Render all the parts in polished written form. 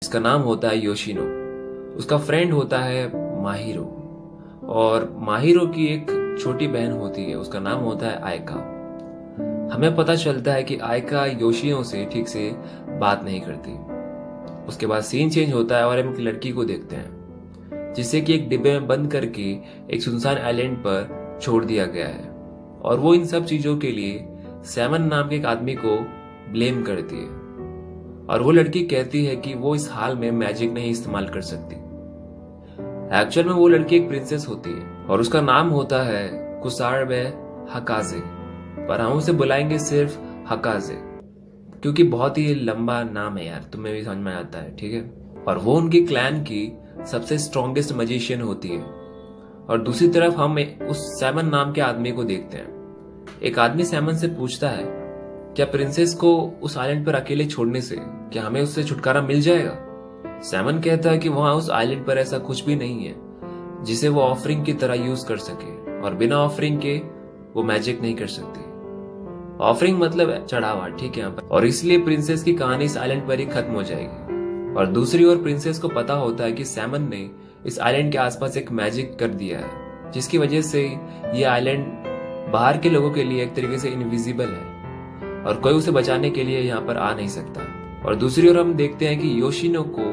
इसका नाम होता है योशिनो। उसका फ्रेंड होता है माहिरो, और माहिरो की एक छोटी बहन होती है, उसका नाम होता है आयका। हमें पता चलता है कि आयका योशिनो से ठीक से बात नहीं करती। उसके बाद सीन चेंज होता है और हम एक लड़की को देखते हैं जिसे कि एक डिब्बे में बंद करके एक सुनसान आइलैंड पर छोड़ दिया गया है, और वो इन सब चीजों के लिए सैमन नाम के एक आदमी को ब्लेम करती है। और वो लड़की कहती है कि वो इस हाल में मैजिक नहीं इस्तेमाल कर सकती। एक्चुअल में वो लड़की एक प्रिंसेस होती है और उसका नाम होता है कुसारबे हकाजे, पर हम उसे बुलाएंगे सिर्फ हकाजे क्योंकि बहुत ही लंबा नाम है यार, तुम्हें भी समझ में आता है, ठीक है। और वो उनकी क्लैन की सबसे स्ट्रॉन्गेस्ट मैजिशियन होती है। और दूसरी तरफ हम उस सैमन नाम के आदमी को देखते हैं। एक आदमी सैमन से पूछता है क्या प्रिंसेस को उस आइलैंड पर अकेले छोड़ने से क्या हमें उससे छुटकारा मिल जाएगा। सैमन कहता है कि वहां उस आइलैंड पर ऐसा कुछ भी नहीं है जिसे वो ऑफरिंग की तरह यूज कर सके, और बिना ऑफरिंग के वो मैजिक नहीं कर सकती। ऑफरिंग मतलब चढ़ावा, ठीक है यहाँ पर, और इसलिए प्रिंसेस की कहानी इस आइलैंड पर ही खत्म हो जाएगी। और दूसरी ओर प्रिंसेस को पता होता है कि सैमन ने इस आइलैंड के आसपास एक मैजिक कर दिया है जिसकी वजह से ये आइलैंड बाहर के लोगों के लिए एक तरीके से इनविजिबल है और कोई उसे बचाने के लिए यहाँ पर आ नहीं सकता। और दूसरी ओर हम देखते हैं कि योशिनो को,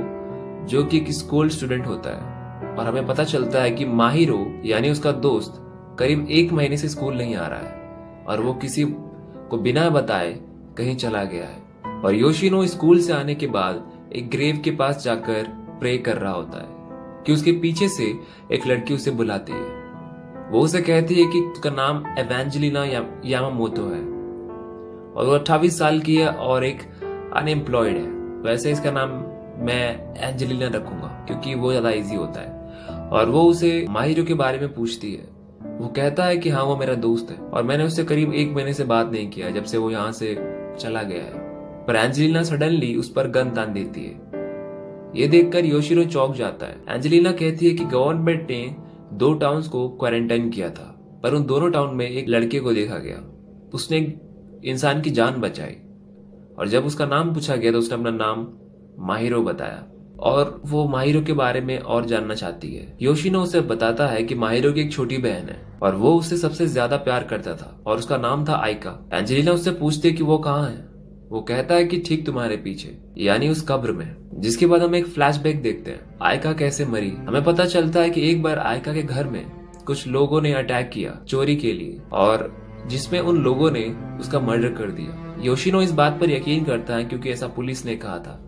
जो कि एक स्कूल स्टूडेंट होता है, और हमें पता चलता है कि माहिरो यानी उसका दोस्त करीब 1 महीने से स्कूल नहीं आ रहा है और वो किसी को बिना बताए कहीं चला गया है। और योशिनो स्कूल से आने के बाद एक ग्रेव के पास जाकर प्रे कर रहा होता है कि उसके पीछे से एक लड़की उसे बुलाती है। वो उसे कहती है कि उसका नाम एवेंजेलिना यामामोतो है और वो 28 साल की है और एक अनएम्प्लॉयड है। वैसे इसका नाम मैं एंजेलिना रखूंगा क्योंकि वो ज्यादा इजी होता है। और वो उसे माहिरो के बारे में पूछती है। वो कहता है कि हाँ वो मेरा दोस्त है और मैंने उससे करीब 1 महीने से बात नहीं किया जब से वो यहाँ से चला गया है। पर एंजेलिना सडनली उस पर गन तान देती है। ये देखकर योशिनो चौंक जाता है। एंजेलिना कहती है कि गवर्नमेंट ने 2 टाउन्स को क्वारंटाइन किया था, पर उन दोनों टाउन में एक लड़के को देखा गया, उसने इंसान की जान बचाई। और जब उसका नाम पूछा गया तो उसने अपना नाम माहिरो बताया और वो माहिरो के बारे में और जानना चाहती है। योशिनो उसे बताता है कि माहिरो की एक छोटी बहन है और वो उससे सबसे ज्यादा प्यार करता था और उसका नाम था आयका। एंजेलिना उससे पूछती है कि वो कहाँ है। वो कहता है कि ठीक तुम्हारे पीछे, यानी उस कब्र में। जिसके बाद हम एक फ्लैशबैक देखते हैं, आयका कैसे मरी। हमें पता चलता है कि एक बार आयका के घर में कुछ लोगों ने अटैक किया चोरी के लिए, और जिसमें उन लोगों ने उसका मर्डर कर दिया। योशिनो इस बात पर यकीन करता है क्योंकि ऐसा पुलिस ने कहा था,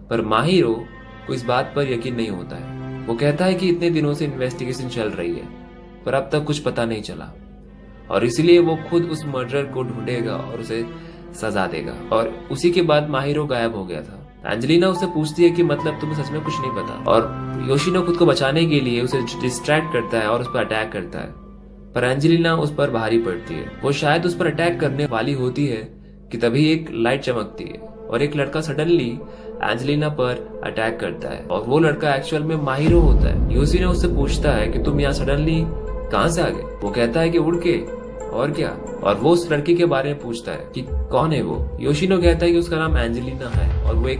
पर माहिरो को इस बात पर यकीन नहीं होता है। वो कहता है कि इतने दिनों से इन्वेस्टिगेशन चल रही है पर अब तक कुछ पता नहीं चला, और इसलिए वो खुद उस मर्डरर को ढूंढेगा और उसे सजा देगा। और उसी के बाद माहिरो गायब हो गया था। एंजेलिना उससे पूछती है कि मतलब तुम्हें सच में कुछ नहीं पता, और योशिनो खुद को बचाने के लिए उसे डिस्ट्रैक्ट करता है और उस पर अटैक करता है, पर एंजेलिना उस पर भारी पड़ती है। वो शायद उस पर अटैक करने वाली होती है कि तभी एक लाइट चमकती है और एक लड़का सडनली एंजेलिना पर अटैक करता है, और वो लड़का एक्चुअल में माहिरो होता है। योशिनो उससे पूछता है कि तुम यहाँ सडनली कहाँ से आ गए। वो कहता है कि उड़ के, और क्या। और वो उस लड़की के बारे में पूछता है कि कौन है वो। योशिनो कहता है कि उसका नाम एंजेलिना है और वो एक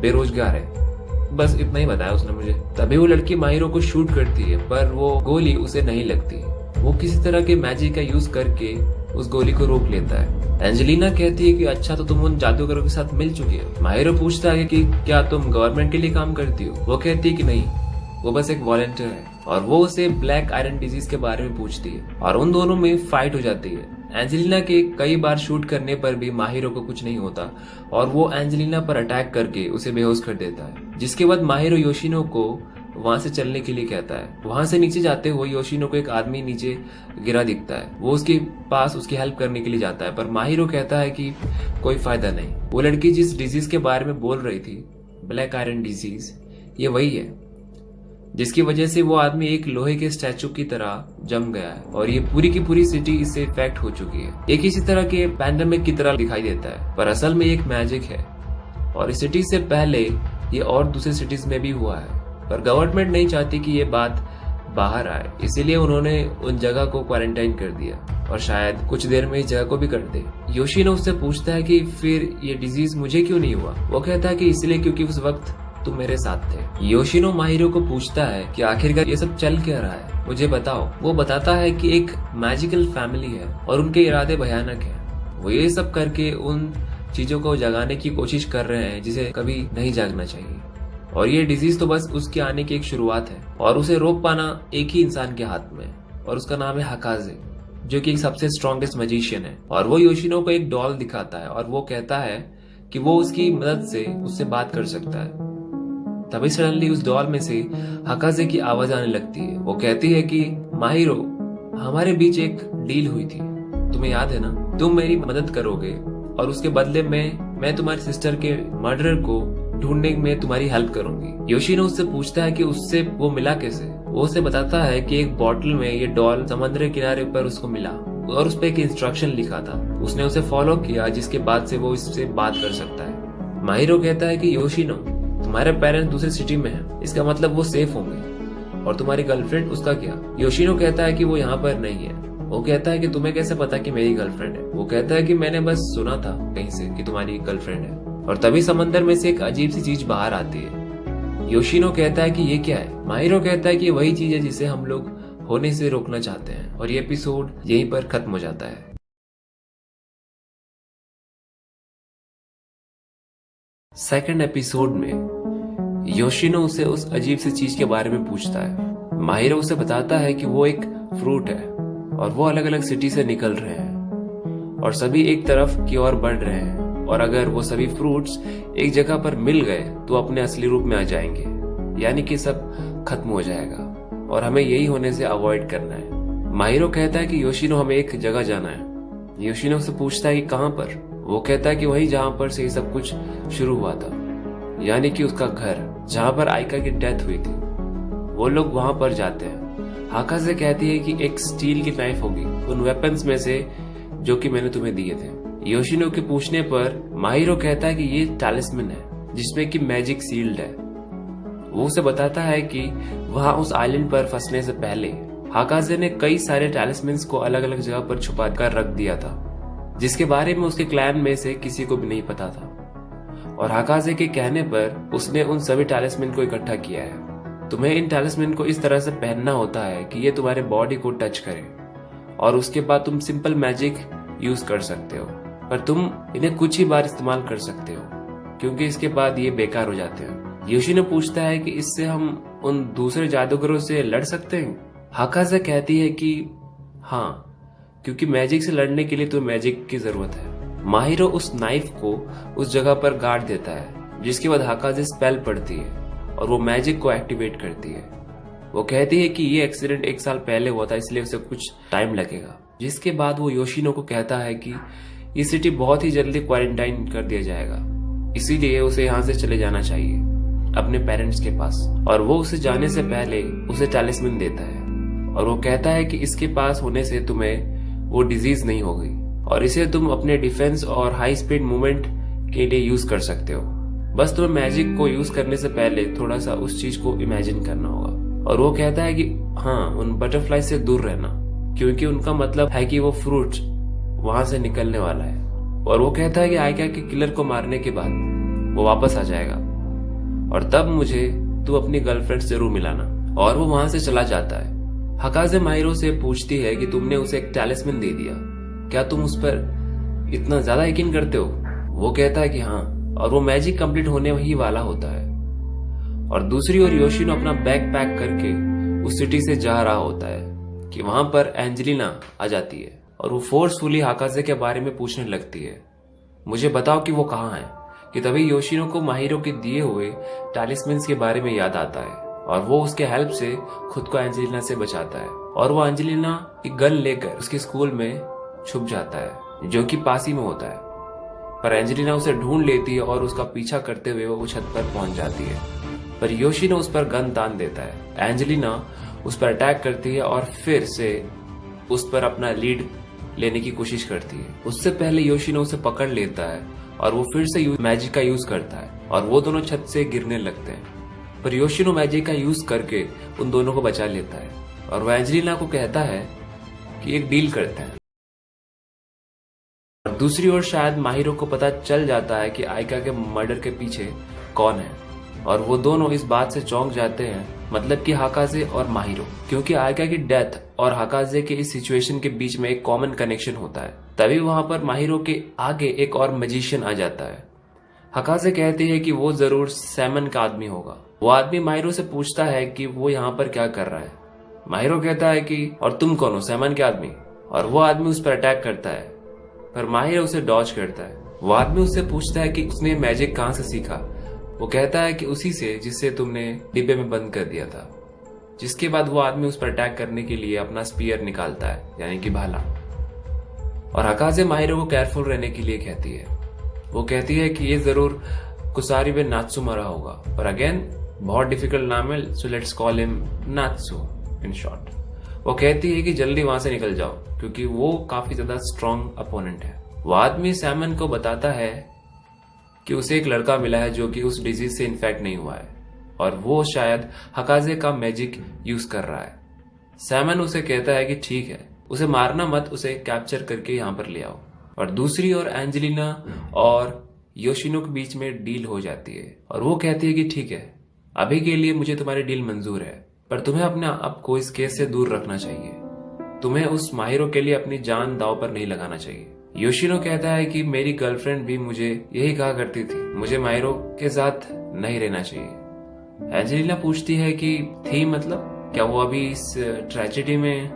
बेरोजगार है। बस इतना ही बताया उसने मुझे। तभी वो लड़की माहिरो को शूट करती है, पर वो गोली उसे नहीं लगती। वो किसी तरह के मैजिक का यूज करके उस गोली को रोक लेता है। एंजेलिना कहती है कि अच्छा तो तुम उन जादूगरों के साथ मिल चुकी हो। माहिरो पूछता है कि क्या तुम गवर्नमेंट के लिए काम करती हो। वो कहती है कि नहीं, वो बस एक वॉलंटियर है। और वो उसे ब्लैक आयरन डिजीज के बारे में पूछती है और उन दोनों में फाइट हो जाती है। एंजेलिना के कई बार शूट करने पर भी माहिरो को कुछ नहीं होता और वो एंजेलिना पर अटैक करके उसे बेहोश कर देता है। जिसके बाद माहिरो योशिनो को वहां से चलने के लिए कहता है। वहां से नीचे जाते हुए योशिनो को एक आदमी नीचे गिरा दिखता है। वो उसके पास उसकी हेल्प करने के लिए जाता है, पर माहिरो कहता है कि कोई फायदा नहीं। वो लड़की जिस डिजीज के बारे में बोल रही थी, ब्लैक आयरन डिजीज, ये वही है जिसकी वजह से वो आदमी एक लोहे के स्टैचू की तरह जम गया है और ये पूरी की पूरी सिटी इससे इफेक्ट हो चुकी है। एक इसी तरह के पैंडेमिक की तरह दिखाई देता है, पर असल में एक मैजिक है और इस सिटी से पहले ये और दूसरी सिटीज में भी हुआ है, पर गवर्नमेंट नहीं चाहती कि ये बात बाहर आए, इसीलिए उन्होंने उन जगह को क्वारंटाइन कर दिया और शायद कुछ देर में इस जगह को भी कर दे। योशिनो उससे पूछता है कि फिर ये डिजीज मुझे क्यों नहीं हुआ। वो कहता है कि इसलिए क्योंकि उस वक्त तुम मेरे साथ थे। योशिनो माहिरो को पूछता है कि आखिरकार ये सब चल क्या रहा है, मुझे बताओ। वो बताता है कि एक मैजिकल फैमिली है और उनके इरादे भयानक हैं। वो ये सब करके उन चीजों को जगाने की कोशिश कर रहे हैं जिसे कभी नहीं जागना चाहिए। और ये डिजीज तो बस उसके आने की एक शुरुआत है और उसे रोक पाना एक ही इंसान के हाथ में, और उसका नाम है हकाजे, जो कि एक सबसे स्ट्रॉन्गेस्ट मैजिशियन है। और वो योशिनो को एक डॉल दिखाता है और वो कहता है कि वो उसकी मदद से उससे बात कर सकता है। तभी सडनली उस डॉल में से हकाजे की आवाज आने लगती है। वो कहती है कि माहिरो, हमारे बीच एक डील हुई थी, तुम्हें याद है ना? तुम मेरी मदद करोगे और उसके बदले में मैं तुम्हारी सिस्टर के मर्डरर को ढूंढने में तुम्हारी हेल्प करूंगी। योशिनो उससे पूछता है कि उससे वो मिला कैसे। वो उसे बताता है कि एक बॉटल में ये डॉल समुद्र के किनारे पर उसको मिला और उस पर एक इंस्ट्रक्शन लिखा था। उसने उसे फॉलो किया, जिसके बाद से वो इससे बात कर सकता है। माहिरो कहता है कि योशिनो, तुम्हारे पेरेंट्स दूसरी सिटी में हैं, इसका मतलब वो सेफ होंगे। और तुम्हारी गर्लफ्रेंड, उसका क्या? योशिनो कहता है कि वो यहाँ पर नहीं है। वो कहता है कि तुम्हें कैसे पता कि मेरी गर्लफ्रेंड है? वो कहता है कि मैंने बस सुना था कहीं से कि तुम्हारी गर्लफ्रेंड है। और तभी समंदर में से एक अजीब सी चीज बाहर आती है। योशिनो कहता है कि ये क्या है? माहिरो कहता है कि वही चीज है जिसे हम लोग होने से रोकना चाहते हैं। और ये एपिसोड यहीं पर खत्म हो जाता है। सेकंड एपिसोड में योशिनो उसे उस अजीब सी चीज के बारे में पूछता है। माहिरो उसे बताता है कि वो एक फ्रूट है और वो अलग अलग सिटी से निकल रहे हैं और सभी एक तरफ की ओर बढ़ रहे हैं। और अगर वो सभी फ्रूट्स एक जगह पर मिल गए तो अपने असली रूप में आ जाएंगे, यानी कि सब खत्म हो जाएगा और हमें यही होने से अवॉइड करना है। माहिरो कहता है कि योशिनो, हमें एक जगह जाना है। योशिनो से पूछता है कि कहाँ पर? वो कहता है कि वही जहाँ पर से सब कुछ शुरू हुआ था, यानी कि उसका घर, जहाँ पर आइका की डेथ हुई थी। वो लोग वहां पर जाते हैं। हकाजे कहती है कि एक स्टील की नाइफ होगी उन वेपन्स में से जो कि मैंने तुम्हें दिए थे। योशिनो के पूछने पर माहिरो कहता है कि ये टैलिस्मन है जिसमें कि मैजिक सील्ड है। वो उसे बताता है कि वहां उस आइलैंड पर फंसने से पहले हकाजे ने कई सारे टैलिस्मन्स को अलग अलग जगह पर छुपा कर रख दिया था, जिसके बारे में उसके क्लैन में से किसी को भी नहीं पता था। और हकाजे के कहने पर उसने उन सभी टैलिस्मन को इकट्ठा किया है। तुम्हें इन टैलिस्मन को इस तरह से पहनना होता है कि ये तुम्हारे बॉडी को टच करे और उसके बाद तुम सिंपल मैजिक यूज कर सकते हो, पर तुम इन्हें कुछ ही बार इस्तेमाल कर सकते हो क्योंकि इसके बाद ये बेकार हो जाते हैं। योशिनो पूछता है कि इससे हम उन दूसरे जादूगरों से लड़ सकते हैं? हकाजे कहती है कि हाँ, क्योंकि मैजिक से लड़ने के लिए तो मैजिक की जरूरत है। माहिरो उस नाइफ को उस जगह पर गाड़ देता है, जिसके बाद हकाजे स्पेल पड़ती है और वो मैजिक को एक्टिवेट करती है। वो कहती है कि ये एक्सीडेंट 1 साल पहले हुआ था, इसलिए उसे कुछ टाइम लगेगा। जिसके बाद वो योशिनो को कहता है कि ये सिटी बहुत ही जल्दी क्वारंटाइन कर दिया जाएगा, इसीलिए उसे यहाँ से चले जाना चाहिए अपने पेरेंट्स के पास। और वो उसे जाने से पहले उसे टैलिस्मन देता है और वो कहता है कि इसके पास होने से तुम्हें वो डिजीज नहीं होगी और इसे तुम अपने डिफेंस और हाई स्पीड मूवमेंट के लिए यूज कर सकते हो। बस तुम्हें मैजिक को यूज करने से पहले थोड़ा सा उस चीज को इमेजिन करना होगा। और वो कहता है कि हाँ, उन बटरफ्लाई से दूर रहना, क्योंकि उनका मतलब है कि वो फ्रूट वहां से निकलने वाला है। और वो कहता है कि आइका के किलर को मारने के बाद वो वापस आ जाएगा और तब मुझे तू अपनी गर्लफ्रेंड से जरूर मिलाना। और वो वहां से चला जाता है। हकाजे माहिरो से पूछती है कि तुमने उसे एक टैलिस्मन दे दिया, क्या तुम उस पर इतना ज्यादा यकीन करते हो? वो कहता है कि हाँ, और वो मैजिक कंप्लीट होने ही वाला होता है। और दूसरी ओर योशिनो अपना बैग पैक करके उस सिटी से जा रहा होता है कि वहां पर एंजेलिना आ जाती है और वो फोर्सफुली हकाजे के बारे में पूछने लगती है, मुझे बताओ कि वो कहाँ है। कि तभी योशिनो को माहिरो के दिए हुए टैलिस्मन्स के बारे में याद आता है और वो उसके हेल्प से खुद को एंजेलिना से बचाता है। और वो एंजेलिना एक गन लेकर उसके स्कूल में छुप जाता है, जो कि पास ही में होता है। पर एंजेलिना उसे ढूंढ लेती है और उसका पीछा करते हुए वो छत पर पहुंच जाती है, पर योशिनो उस पर गन तान देता है। एंजेलिना उस पर अटैक करती है और फिर से उस पर अपना लीड लेने की कोशिश करती है। उससे पहले योशिनो उसे पकड़ लेता है और वो फिर से मैजिक का यूज करता है और वो दोनों छत से गिरने लगते हैं। पर योशिनो मैजिक का यूज करके उन दोनों को बचा लेता है और वो एंजेलिना को कहता है कि एक डील करते हैं। और दूसरी ओर शायद माहिरो को पता चल जाता है कि आइका के मर्डर के पीछे कौन है और वो दोनों इस बात से चौंक जाते हैं, मतलब कि हाकाजे और माहिरो, क्योंकि आयका की डेथ और हाकाजे के इस सिचुएशन के बीच में एक कॉमन कनेक्शन होता है। तभी वहां पर माहिरो के आगे एक और मैजिशियन आ जाता है। हाकाजे कहती है कि वो जरूर सैमन का आदमी होगा। वो आदमी माहिरो से पूछता है कि वो यहाँ पर क्या कर रहा है। माहिरो कहता है कि और तुम कौन हो, सैमन के आदमी? और वो आदमी उस पर अटैक करता है, पर माहिरो उसे डॉज करता है। वो आदमी उससे पूछता है कि उसने मैजिक कहाँ से सीखा। वो कहता है कि उसी से जिससे तुमने डिब्बे में बंद कर दिया था। जिसके बाद वो आदमी उस पर अटैक करने के लिए अपना स्पीयर निकालता है, यानी कि भाला। और हाकाजे माहिरो को केयरफुल रहने के लिए कहती है। वो कहती है कि ये जरूर कुसारिबे नात्सुमारा होगा, और अगेन बहुत डिफिकल्ट नाम है, so let's call him Natsu in short. वो कहती है कि जल्दी वहां से निकल जाओ, क्योंकि वो काफी ज्यादा स्ट्रॉन्ग अपोनेंट है। वो आदमी सैमन को बताता है कि उसे एक लड़का मिला है जो कि उस डिजीज से इन्फेक्ट नहीं हुआ है, और वो शायद हाकाजे का मैजिक यूज कर रहा है। सैमन उसे कहता है कि ठीक है, उसे मारना मत, उसे कैप्चर करके यहाँ पर ले आओ। और दूसरी ओर एंजेलिना और योशिनो के बीच में डील हो जाती है, और वो कहती है कि ठीक है, अभी के लिए मुझे तुम्हारी डील मंजूर है, पर तुम्हें अपने आप को इस केस से दूर रखना चाहिए। तुम्हें उस माहिरो के लिए अपनी जान दांव पर नहीं लगाना चाहिए। योशिनो कहता है कि मेरी गर्लफ्रेंड भी मुझे यही कहा करती थी, मुझे माहिरो के साथ नहीं रहना चाहिए। एंजेलिना पूछती है कि थी मतलब क्या वो अभी इस ट्रेजेडी में?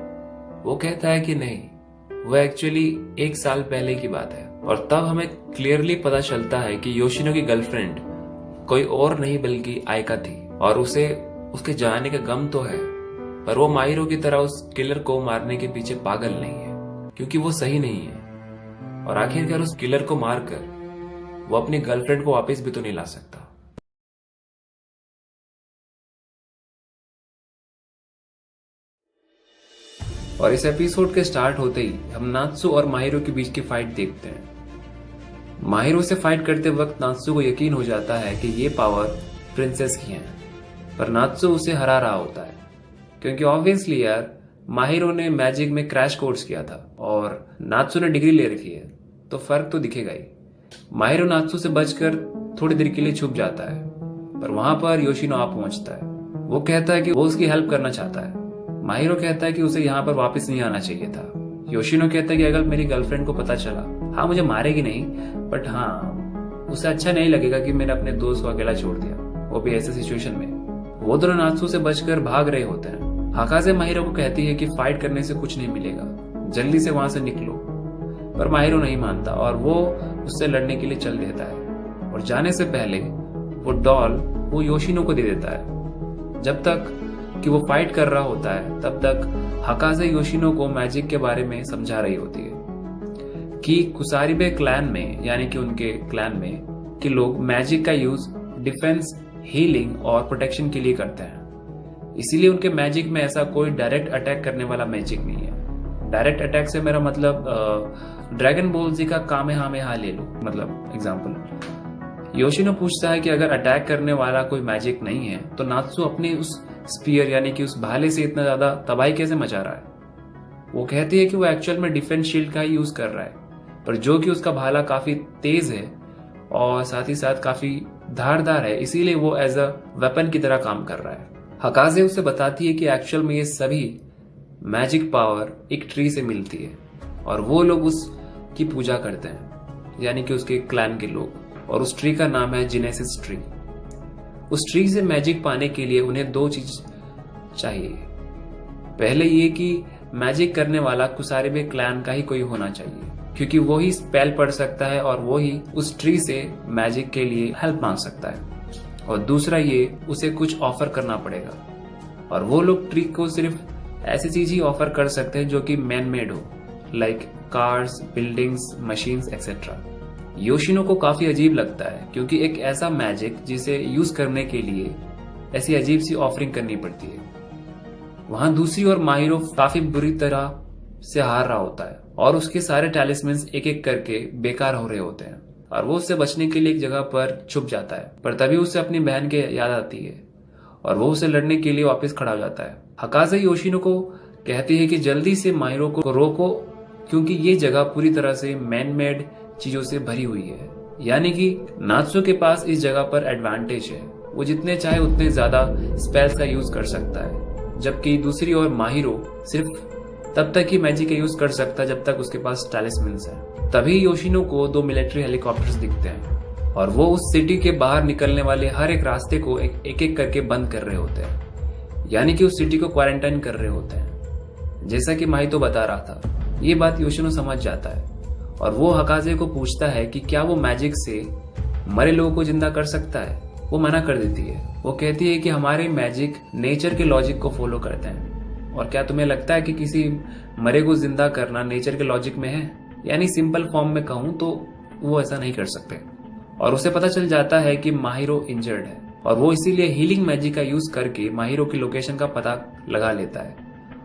वो कहता है कि नहीं, वो एक्चुअली 1 साल पहले की बात है। और तब हमें क्लियरली पता चलता है कि योशिनो की गर्लफ्रेंड कोई और नहीं बल्कि आयका थी, और उसे उसके जाने का गम तो है, पर वो माहिरो की तरह उस किलर को मारने के पीछे पागल नहीं है, क्योंकि वो सही नहीं है। और आखिरकार उस किलर को मारकर वो अपनी गर्लफ्रेंड को वापस भी तो नहीं ला सकता। और इस एपिसोड के स्टार्ट होते ही हम नात्सु और माहिरो के बीच की फाइट देखते हैं। माहिरो से फाइट करते वक्त नात्सु को यकीन हो जाता है कि ये पावर प्रिंसेस की है, पर नात्सु उसे हरा रहा होता है, क्योंकि ऑब्वियसली यार माहिरो ने मैजिक में क्रैश कोर्स किया था और नात्सु ने डिग्री ले रखी है, तो फर्क तो दिखेगा ही। माहिरो नात्सु से बचकर थोड़ी देर के लिए छुप जाता है, पर वहां पर योशिनो आ पहुंचता है। वो कहता है कि वो उसकी हेल्प करना चाहता है। माहिरो कहता है कि उसे यहाँ पर वापस नहीं आना चाहिए था। योशिनो कहता है कि अगर मेरी गर्लफ्रेंड को पता चला, हाँ मुझे मारेगी नहीं, बट हाँ उसे अच्छा नहीं लगेगा कि मैंने अपने दोस्त को अकेला छोड़ दिया, वो भी ऐसे सिचुएशन में। वो दोनों नात्सु से बचकर भाग रहे होते हैं। हाकाजे माहिरो को कहती है कि फाइट करने से कुछ नहीं मिलेगा, जल्दी से वहां से निकलो, पर माहिरो नहीं मानता और वो उससे लड़ने के लिए चल देता है। और जाने से पहले वो डॉल वो योशिनो को दे देता है। जब तक कि वो फाइट कर रहा होता है, तब तक हाकाजे योशिनो को मैजिक के बारे में समझा रही होती है कि कुसारिबे क्लैन में, यानी कि उनके क्लैन में कि लोग मैजिक का यूज डिफेंस, हीलिंग और प्रोटेक्शन के लिए करते हैं। इसीलिए उनके मैजिक में ऐसा कोई डायरेक्ट अटैक करने वाला मैजिक नहीं है। डायरेक्ट अटैक से मेरा मतलब ड्रैगन बॉल जी का कामेहामेहा ले लो, मतलब एग्जांपल। योशिनो पूछता है कि अगर अटैक करने वाला कोई मैजिक नहीं है तो नात्सु अपने उस स्पीयर यानी कि उस भाले से इतना ज्यादा तबाही कैसे मचा रहा है। वो कहती है कि वो एक्चुअल में डिफेंस शील्ड का ही यूज कर रहा है, पर जो कि उसका भाला काफी तेज है और साथ ही साथ काफी धारदार है, इसीलिए वो एज अ वेपन की तरह काम कर रहा है। हाकाजे उसे बताती है कि एक्चुअल में ये सभी मैजिक पावर एक ट्री से मिलती है और वो लोग उसकी पूजा करते हैं, यानी कि उसके क्लैन के लोग, और उस ट्री का नाम है जेनेसिस ट्री। उस ट्री से मैजिक पाने के लिए उन्हें 2 चीज चाहिए। पहले ये कि मैजिक करने वाला कुसारिबे क्लैन का ही कोई होना चाहिए, क्योंकि वो ही स्पेल पढ़ सकता है और वो ही उस ट्री से मैजिक के लिए हेल्प मांग सकता है। और दूसरा ये, उसे कुछ ऑफर करना पड़ेगा, और वो लोग ट्री को सिर्फ ऐसी चीज ही ऑफर कर सकते हैं जो कि मैन मेड हो, like cars, buildings, machines etcetera. Yoshino को काफी अजीब लगता है, क्योंकि एक ऐसा मैजिक जिसे यूज करने के लिए ऐसी अजीब सी ऑफरिंग करनी पड़ती है। वहां दूसरी ओर माहिरो काफी बुरी तरह से हार रहा होता है और उसके सारे टैलिस्मन्स एक एक करके बेकार हो रहे होते हैं, और वो उससे बचने के लिए एक जगह पर छुप जाता है। पर तभी उसे अपनी बहन की याद आती है और वो उसे लड़ने के लिए वापस खड़ा हो जाता है। हाकाजे योशिनो को कहती है कि जल्दी से माहिरो को रोको, क्योंकि ये जगह पूरी तरह से मैन मेड चीजों से भरी हुई है, यानी कि नात्सु के पास इस जगह पर एडवांटेज है वो जितने चाहे उतने ज्यादा स्पेल्स का यूज कर सकता है, जबकि दूसरी ओर माहिरो सिर्फ तब तक ही मैजिक का यूज कर सकता है जब तक उसके पास टैलिस्मन्स है। तभी योशिनो को 2 मिलिट्री हेलीकॉप्टर्स दिखते हैं और वो उस सिटी के बाहर निकलने वाले हर एक रास्ते को एक एक करके बंद कर रहे होते हैं, यानी कि उस सिटी को क्वारंटाइन कर रहे होते हैं। जैसा कि माहितो बता रहा था, ये बात योशिनो समझ जाता है और वो हकाजे को पूछता है कि क्या वो मैजिक से मरे लोगों को जिंदा कर सकता है। वो मना कर देती है। वो कहती है कि हमारे मैजिक नेचर के लॉजिक को फॉलो करते हैं, और क्या तुम्हें लगता है कि किसी मरे को जिंदा करना नेचर के लॉजिक में है? यानी सिंपल फॉर्म में कहूं तो वो ऐसा नहीं कर सकते। और उसे पता चल जाता है कि माहिरो इंजर्ड है और वो इसीलिए हीलिंग मैजिक का यूज करके माहिरो की लोकेशन का पता लगा लेता है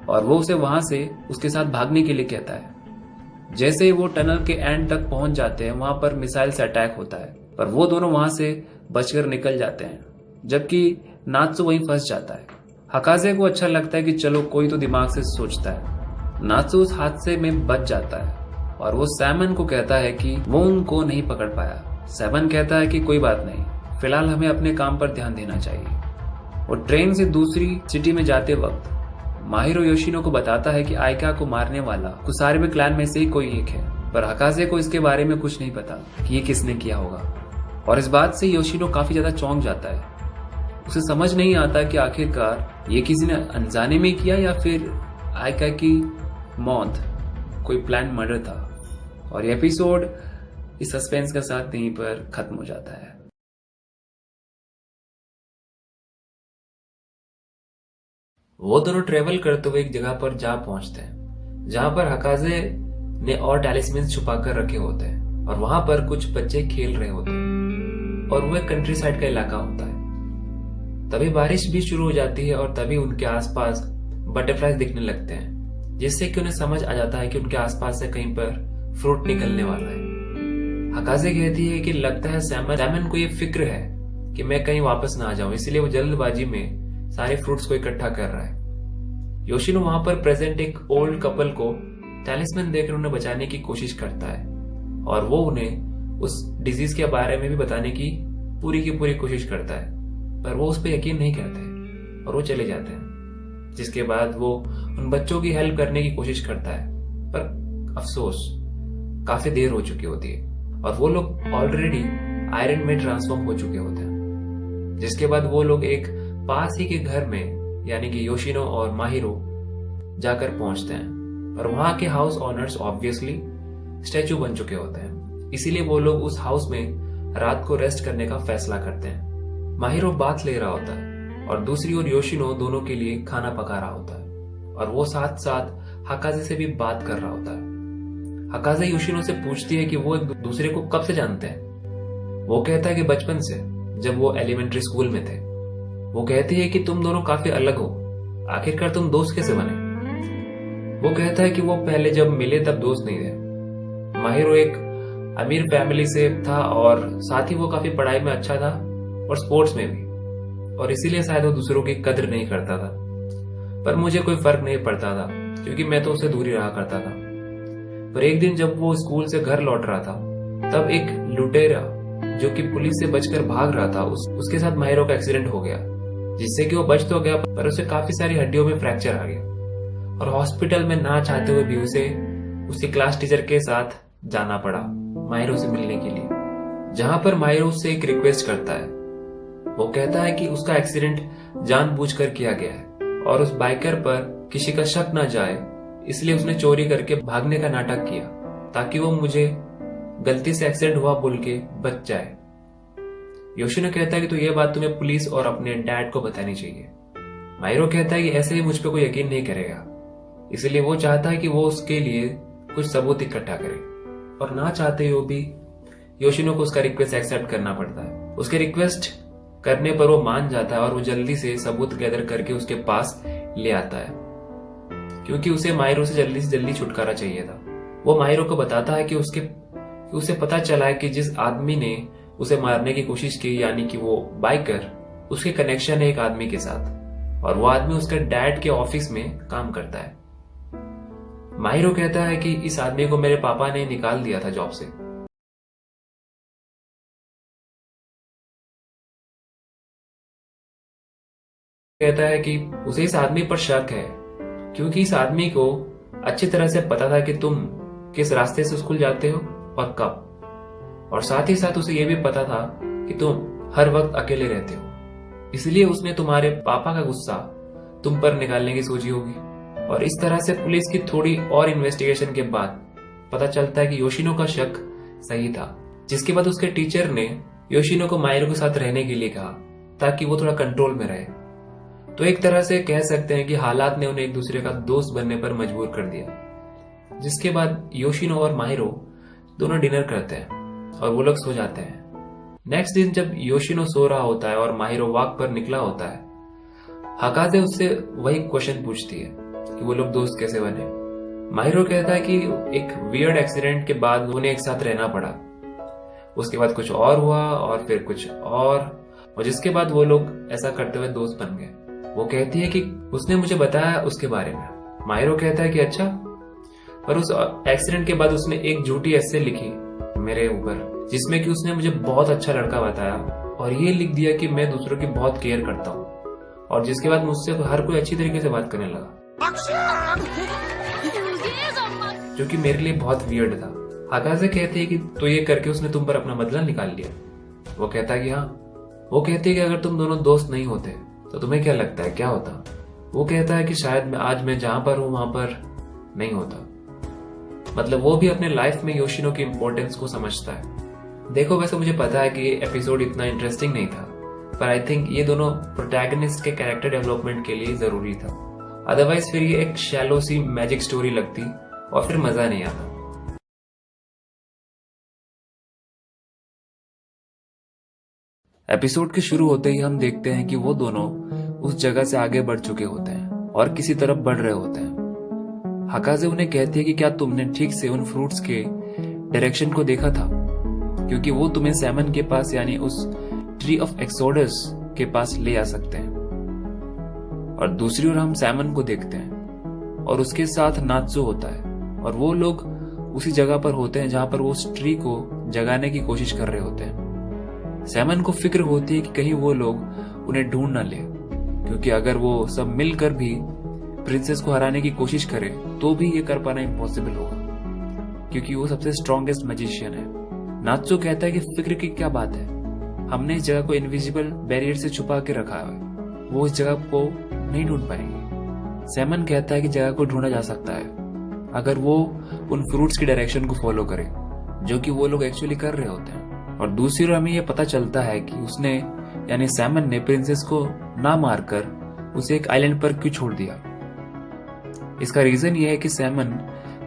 और वो उसे वहां से उसके साथ भागने के लिए कहता है। जैसे ही वो टनल के एंड तक पहुंच जाते हैं, वहां पर मिसाइल से अटैक होता है, पर वो दोनों वहां से बचकर निकल जाते हैं, जबकि नात्सु वहीं फंस जाता है। हकाजे को अच्छा लगता है कि चलो कोई तो दिमाग से सोचता है। नात्सु उस हादसे में बच जाता है और वो सैमन को कहता है कि वो उनको नहीं पकड़ पाया। सैमन कहता है कि कोई बात नहीं, फिलहाल हमें अपने काम पर ध्यान देना चाहिए। वो ट्रेन से दूसरी सिटी में जाते वक्त माहिरो योशिनो को बताता है कि आइका को मारने वाला कुसारिबे क्लैन में से ही कोई एक है, पर हकाजे को इसके बारे में कुछ नहीं पता कि ये किसने किया होगा। और इस बात से योशिनो काफी ज्यादा चौंक जाता है। उसे समझ नहीं आता कि आखिरकार ये किसी ने अनजाने में किया या फिर आइका की मौत कोई प्लान मर्डर था। और ये एपिसोड इस सस्पेंस के साथ यहीं पर खत्म हो जाता है। वो दोनों ट्रेवल करते हुए एक जगह पर जा पहुंचते हैं जहां पर हकाजे ने और टैलिस्मन्स छुपा कर रखे होते हैं और वहां पर कुछ बच्चे खेल रहे होते हैं और वो एक कंट्री साइड का इलाका होता है। तभी बारिश भी शुरू हो जाती है और तभी उनके आसपास बटरफ्लाइज दिखने लगते हैं, जिससे कि उन्हें समझ आ जाता है कि उनके आसपास से कहीं पर फ्रूट निकलने वाला है। हकाजे कहती है कि लगता है सैमन को ये फिक्र है कि मैं कहीं वापस ना आ जाऊं, इसलिए वो जल्दबाजी में सारे फ्रूट्स को इकट्ठा कर रहा है। योशिनो वहां पर प्रेजेंट एक ओल्ड कपल को टैलिस्मैन देकर उन्हें बचाने की कोशिश करता है और वो उन्हें उस डिजीज के बारे में भी बताने की पूरी कोशिश करता है, पर वो उस पर यकीन नहीं करते और वो चले जाते हैं। जिसके बाद वो उन बच्चों की हेल्प करने की कोशिश करता है, पर अफसोस काफी देर हो चुकी होती है और वो लोग ऑलरेडी आयरन में ट्रांसफॉर्म हो चुके होते हैं। जिसके बाद वो लोग एक पास ही के घर में यानी कि योशिनो और माहिरो जाकर पहुंचते हैं और वहां के हाउस ओनर्स ऑब्वियसली स्टैचू बन चुके होते हैं, इसीलिए वो लोग उस हाउस में रात को रेस्ट करने का फैसला करते हैं। माहिरो बात ले रहा होता है और दूसरी ओर योशिनो दोनों के लिए खाना पका रहा होता है और वो साथ साथ हकाजे से भी बात कर रहा होता है। हकाजे योशिनो से पूछती है कि वो एक दूसरे को कब से जानते हैं। वो कहता है कि बचपन से, जब वो एलिमेंट्री स्कूल में थे। वो कहती है कि तुम दोनों काफी अलग हो, आखिरकार तुम दोस्त कैसे बने? वो कहता है कि वो पहले जब मिले तब दोस्त नहीं थे। माहिरो एक अमीर फैमिली से था और साथ ही वो काफी पढ़ाई में अच्छा था और स्पोर्ट्स में भी, और इसीलिए शायद वो दूसरों की कद्र नहीं करता था। पर मुझे कोई फर्क नहीं पड़ता था क्योंकि मैं तो उससे दूर ही रहा करता था। पर एक दिन जब वो स्कूल से घर लौट रहा था, तब एक लुटेरा जो कि पुलिस से बचकर भाग रहा था, उसके साथ माहिरो का एक्सीडेंट हो गया, जिससे कि वो बच तो गया पर उसे काफी सारी हड्डियों में फ्रैक्चर आ गया और हॉस्पिटल में ना चाहते हुए भी उसे उसकी क्लास टीचर के साथ जाना पड़ा माहिरो से मिलने के लिए, जहां पर माहिरो उससे एक रिक्वेस्ट करता है। वो कहता है कि उसका एक्सीडेंट जानबूझकर किया गया है और उस बाइकर पर किसी का शक ना जाए, इसलिए उसने चोरी करके भागने का नाटक किया ताकि वो मुझे गलती से एक्सीडेंट हुआ बोल के बच जाए। योशिनो कहता है कि तो ये बात तुम्हें पुलिस और अपने डैड को बतानी चाहिए। माहिरो कहता है कि ऐसे ही मुझ पे कोई यकीन नहीं करेगा, इसलिए वो चाहता है कि वो उसके लिए कुछ सबूत इकट्ठा करे, और ना चाहते हुए भी योशिनो को उसका रिक्वेस्ट एक्सेप्ट करना पड़ता है। उसके रिक्वेस्ट करने पर वो मान जाता है और वो जल्दी से सबूत गैदर करके उसके पास ले आता है, क्योंकि उसे माहिरो से जल्दी छुटकारा चाहिए था। वो माहिरो को बताता है कि उसे पता चला है कि जिस आदमी ने उसे मारने की कोशिश की, यानी कि वो बाइकर, उसके कनेक्शन है एक आदमी के साथ और वो आदमी उसका डैड के ऑफिस में काम करता है। माहिरो कहता है कि इस आदमी को मेरे पापा ने निकाल दिया था जॉब से। कहता है कि उसे इस आदमी पर शक है क्योंकि इस आदमी को अच्छी तरह से पता था कि तुम किस रास्ते से स्कूल जाते हो और कब, और साथ ही साथ उसे यह भी पता था कि तुम हर वक्त अकेले रहते हो। इसलिए उसने तुम्हारे पापा का गुस्सा तुम पर निकालने की सोची होगी। और इस तरह से पुलिस की थोड़ी और इन्वेस्टिगेशन के बाद पता चलता है कि योशिनो का शक सही था, जिसके बाद उसके टीचर ने योशिनो को माहिरो के साथ रहने के लिए कहा ताकि वो थोड़ा कंट्रोल में रहे। तो एक तरह से कह सकते हैं कि हालात ने उन्हें एक दूसरे का दोस्त बनने पर मजबूर कर दिया। जिसके बाद योशिनो और माहिरो दोनों डिनर करते हैं और वो लोग सो जाते हैं। नेक्स्ट दिन जब योशिनो सो रहा होता है और माहिरो वॉक पर निकला होता है, हकाजे उससे वही क्वेश्चन पूछती है कि वो लोग दोस्त कैसे बने। माहिरो कहता है कि एक वियर्ड एक्सीडेंट के बाद उन्हें एक साथ रहना पड़ा, उसके बाद कुछ और हुआ और फिर कुछ और जिसके बाद वो लोग ऐसा करते हुए दोस्त बन गए। वो कहती है कि उसने मुझे बताया उसके बारे में। माहिरो कहता है कि अच्छा, पर उस एक्सीडेंट के बाद उसने एक झूठी एस्से लिखी मेरे ऊपर, जिसमें कि उसने मुझे बहुत अच्छा लड़का बताया और ये लिख दिया कि मैं दूसरों की बहुत केयर करता हूँ, और जिसके बाद मुझसे हर कोई अच्छी तरीके से बात करने लगा, जो कि मेरे लिए बहुत वियर्ड था। हकाजे कहती है कि तो ये करके उसने तुम पर अपना बदला निकाल लिया। वो कहता है कि हाँ। वो कहती है कि अगर तुम दोनों दोस्त नहीं होते तो तुम्हें क्या लगता है क्या होता। वो कहता है कि शायद आज मैं जहां पर हूं वहां पर नहीं होता। मतलब वो भी अपने लाइफ में योशिनो की इंपॉर्टेंस को समझता है। देखो, वैसे मुझे पता है कि ये एपिसोड इतना इंटरेस्टिंग नहीं था, पर आई थिंक ये दोनों प्रोटैगनिस्ट के कैरेक्टर डेवलपमेंट के लिए जरूरी था। अदरवाइज फिर ये एक शैलो सी मैजिक स्टोरी लगती और फिर मजा नहीं आता। एपिसोड के शुरू होते ही हम देखते हैं कि वो दोनों उस जगह से आगे बढ़ चुके होते हैं और किसी तरफ बढ़ रहे होते हैं। हकाजे उन्हें कहती है कि क्या तुमने ठीक से उन फ्रूट्स के डायरेक्शन को देखा था, क्योंकि वो तुम्हें सैमन के पास यानी उस ट्री ऑफ एक्सोडस के पास ले आ सकते हैं। और दूसरी ओर हम सैमन को देखते हैं और उसके साथ नात्सु होता है और वो लोग उसी जगह पर होते हैं जहां पर वो उस ट्री को जगाने की कोशिश कर रहे होते हैं। सैमन को फिक्र होती है कि कहीं वो लोग उन्हें ढूंढ ना ले, क्योंकि अगर वो सब मिलकर भी प्रिंसेस को हराने की कोशिश करे तो भी ये कर पाना इम्पॉसिबल होगा, क्योंकि वो सबसे स्ट्रॉन्गेस्ट मैजिशियन है। नात्सु कहता है कि फिक्र की क्या बात है, हमने इस जगह को इनविजिबल बैरियर से छुपा के रखा है, वो इस जगह को नहीं ढूंढ पाएंगे। सैमन कहता है कि जगह को ढूंढा जा सकता है अगर वो उन फ्रूट्स की डायरेक्शन को फॉलो करे, जो कि वो लोग एक्चुअली कर रहे होते हैं। और दूसरी ओर हमें यह पता चलता है कि उसने यानी सैमन ने प्रिंसेस को ना मारकर उसे एक आइलैंड पर क्यों छोड़ दिया। इसका रीजन ये है कि सैमन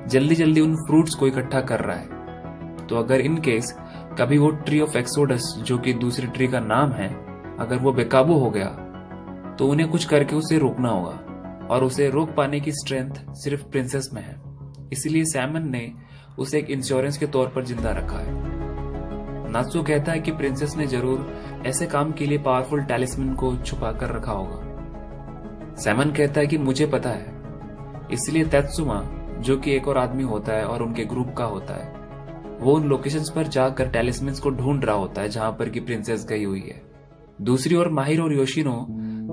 जल्दी जल्दी उन फ्रूट्स को इकट्ठा कर रहा है। तो अगर इन केस कभी वो ट्री ऑफ एक्सोडस, जो कि दूसरी ट्री का नाम है, अगर वो बेकाबू हो गया तो उन्हें कुछ करके उसे रोकना होगा, और उसे रोक पाने की स्ट्रेंथ सिर्फ प्रिंसेस में है। इसलिए सैमन ने उसे एक इंश्योरेंस के तौर पर जिंदा रखा है। नात्सु कहता है कि प्रिंसेस ने जरूर ऐसे काम के लिए पावरफुल टैलिस्मैन को छुपा कर रखा होगा। सैमन कहता है कि मुझे पता है, इसलिए तेत्सुमा, जो कि एक और आदमी होता है और उनके ग्रुप का होता है, वो उन लोकेशंस पर जाकर टैलिस्मैन्स को ढूंढ रहा होता है जहां पर की प्रिंसेस गई हुई है। दूसरी ओर माहिरो और योशिनो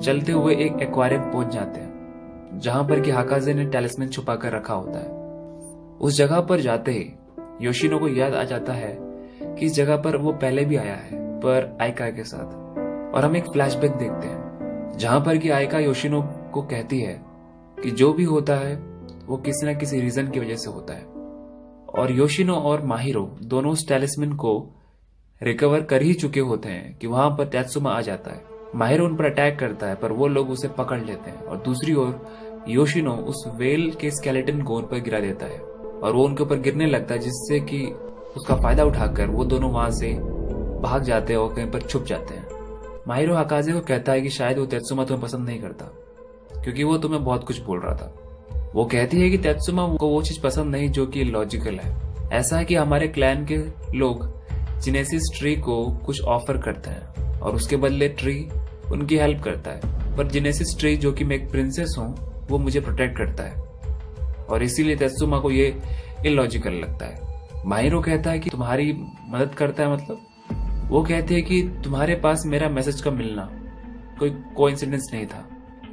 चलते हुए एक एक्वेरियम पहुंच जाते हैं जहां पर की हाकाजे ने टैलिस्मैन छुपा कर रखा होता है। उस जगह पर जाते ही योशिनो को याद आ जाता है कि इस जगह पर वो पहले भी आया है, पर आइका के साथ। और हम एक फ्लैशबैक देखते हैं जहां पर कि आइका योशिनो को कहती है कि जो भी होता है वो किसी न किसी रीजन की वजह से होता है। और योशिनो और माहिरो दोनों उस टैलिस्मैन को रिकवर कर ही चुके होते हैं कि वहां पर तेत्सुमा आ जाता है। माहिरो उन पर अटैक करता है, पर वो लोग उसे पकड़ लेते हैं। और दूसरी ओर योशिनो उस वेल के स्केलेटन को उन पर गिरा देता है और वो उनके ऊपर गिरने लगता है, जिससे कि उसका फायदा उठाकर वो दोनों वहां से भाग जाते हैं और कहीं पर छुप जाते हैं। माहिरो हकाजे को कहता है कि शायद वो तेत्सुमा तुम्हें पसंद नहीं करता, क्योंकि वो तुम्हें बहुत कुछ बोल रहा था। वो कहती है कि तेत्सुमा को वो चीज पसंद नहीं जो कि लॉजिकल है। ऐसा है कि हमारे क्लैन के लोग जिनेसिस ट्री को कुछ ऑफर करते हैं और उसके बदले ट्री उनकी हेल्प करता है, पर जिनेसिस ट्री, जो कि मैं एक प्रिंसेस हूँ, वो मुझे प्रोटेक्ट करता है, और इसीलिए तेत्सुमा को ये इलॉजिकल लगता है। माहिरो कहता है कि तुम्हारी मदद करता है, मतलब वो कहती है कि तुम्हारे पास मेरा मैसेज का मिलना कोई कोइंसिडेंस नहीं था,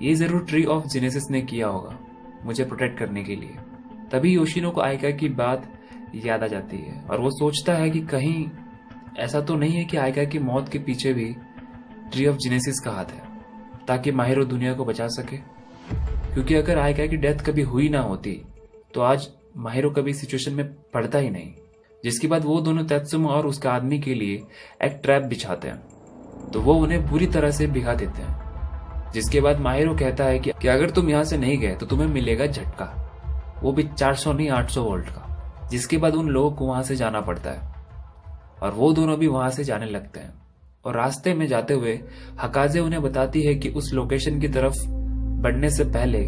ये जरूर ट्री ऑफ जेनेसिस ने किया होगा मुझे प्रोटेक्ट करने के लिए। तभी योशिनो को आयका की बात याद आ जाती है और वो सोचता है कि कहीं ऐसा तो नहीं है कि आयका की मौत के पीछे भी ट्री ऑफ जेनेसिस का हाथ है, ताकि माहिरो दुनिया को बचा सके। क्योंकि अगर आयका की डेथ कभी हुई ना होती तो आज माहिरो कभी सिचुएशन में पड़ता ही नहीं। जिसके बाद वो दोनों तेत्सुमा और उसका आदमी के लिए एक ट्रैप बिछाते हैं, तो वो उन्हें बुरी तरह से भिगा देते हैं। जिसके बाद माहिरो कहता है कि अगर तुम यहाँ से नहीं गए तो तुम्हें मिलेगा झटका, वो भी 400 नहीं 800 वोल्ट का। जिसके बाद उन लोगों को वहां से जाना पड़ता है और वो दोनों भी वहां से जाने लगते हैं। और रास्ते में जाते हुए हकाजे उन्हें बताती है कि उस लोकेशन की तरफ बढ़ने से पहले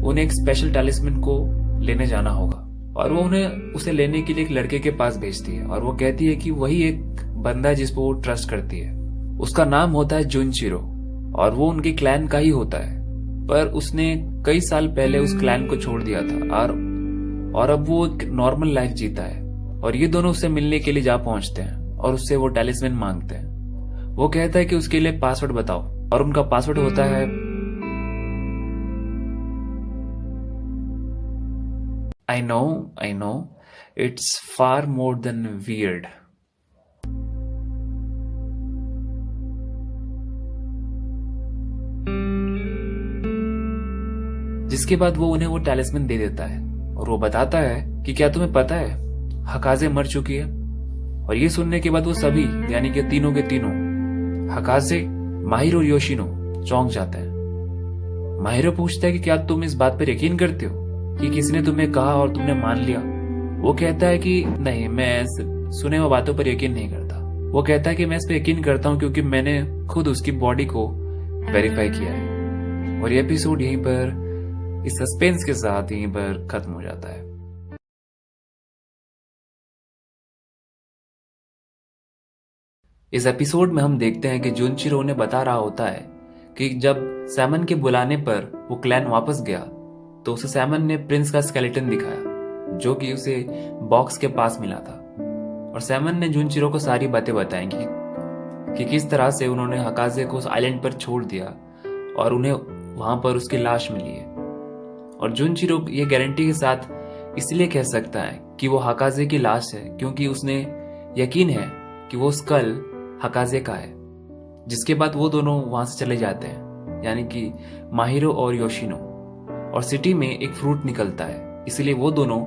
उन्हें एक स्पेशल टैलिस्मैन को लेने जाना होगा। और वो उन्हें उसे लेने के लिए एक लड़के के पास भेजती है और वो कहती है कि वही एक बंदा जिस पर वो ट्रस्ट करती है। उसका नाम होता है जुनचिरो और वो उनके क्लैन का ही होता है, पर उसने कई साल पहले उस क्लैन को छोड़ दिया था और अब वो एक नॉर्मल लाइफ जीता है। और ये दोनों उससे मिलने के लिए जा पहुंचते हैं और उससे वो टैलिस्मैन मांगते हैं। वो कहता है कि उसके लिए पासवर्ड बताओ और उनका पासवर्ड होता है I know, it's far more than weird. जिसके बाद वो उन्हें वो टैलिस्मैन दे देता है और वो बताता है कि क्या तुम्हें पता है हकाजे मर चुकी है। और ये सुनने के बाद वो सभी यानी कि तीनों के तीनों हकाजे, माहिरो और योशिनो चौंक जाते हैं। माहिरो पूछता है कि क्या तुम इस बात पर यकीन करते हो कि किसने तुम्हें कहा और तुमने मान लिया। वो कहता है कि नहीं, मैं सुने हुए बातों पर यकीन नहीं करता। वो कहता है कि मैं इस पर यकीन करता हूँ क्योंकि मैंने खुद उसकी बॉडी को वेरीफाई किया है। और ये एपिसोड यहीं पर इस सस्पेंस के साथ यहीं पर खत्म हो जाता है। इस एपिसोड में हम देखते हैं कि जुनचिरो ने बता रहा होता है कि जब सैमन के बुलाने पर वो क्लैन वापस गया तो उसे सैमन ने प्रिंस का स्केलेटन दिखाया जो कि उसे बॉक्स के पास मिला था। और सैमन ने जुनचिरो को सारी बातें बताई कि किस तरह से उन्होंने हकाजे को उस आइलैंड पर छोड़ दिया और उन्हें वहां पर उसकी लाश मिली है। और जुनचिरो ये गारंटी के साथ इसलिए कह सकता है कि वो हकाजे की लाश है क्योंकि उसने यकीन है कि वो स्कल हकाजे का है। जिसके बाद वो दोनों वहां से चले जाते हैं, यानी कि माहिरो और योशिनो। और सिटी में एक फ्रूट निकलता है, इसलिए वो दोनों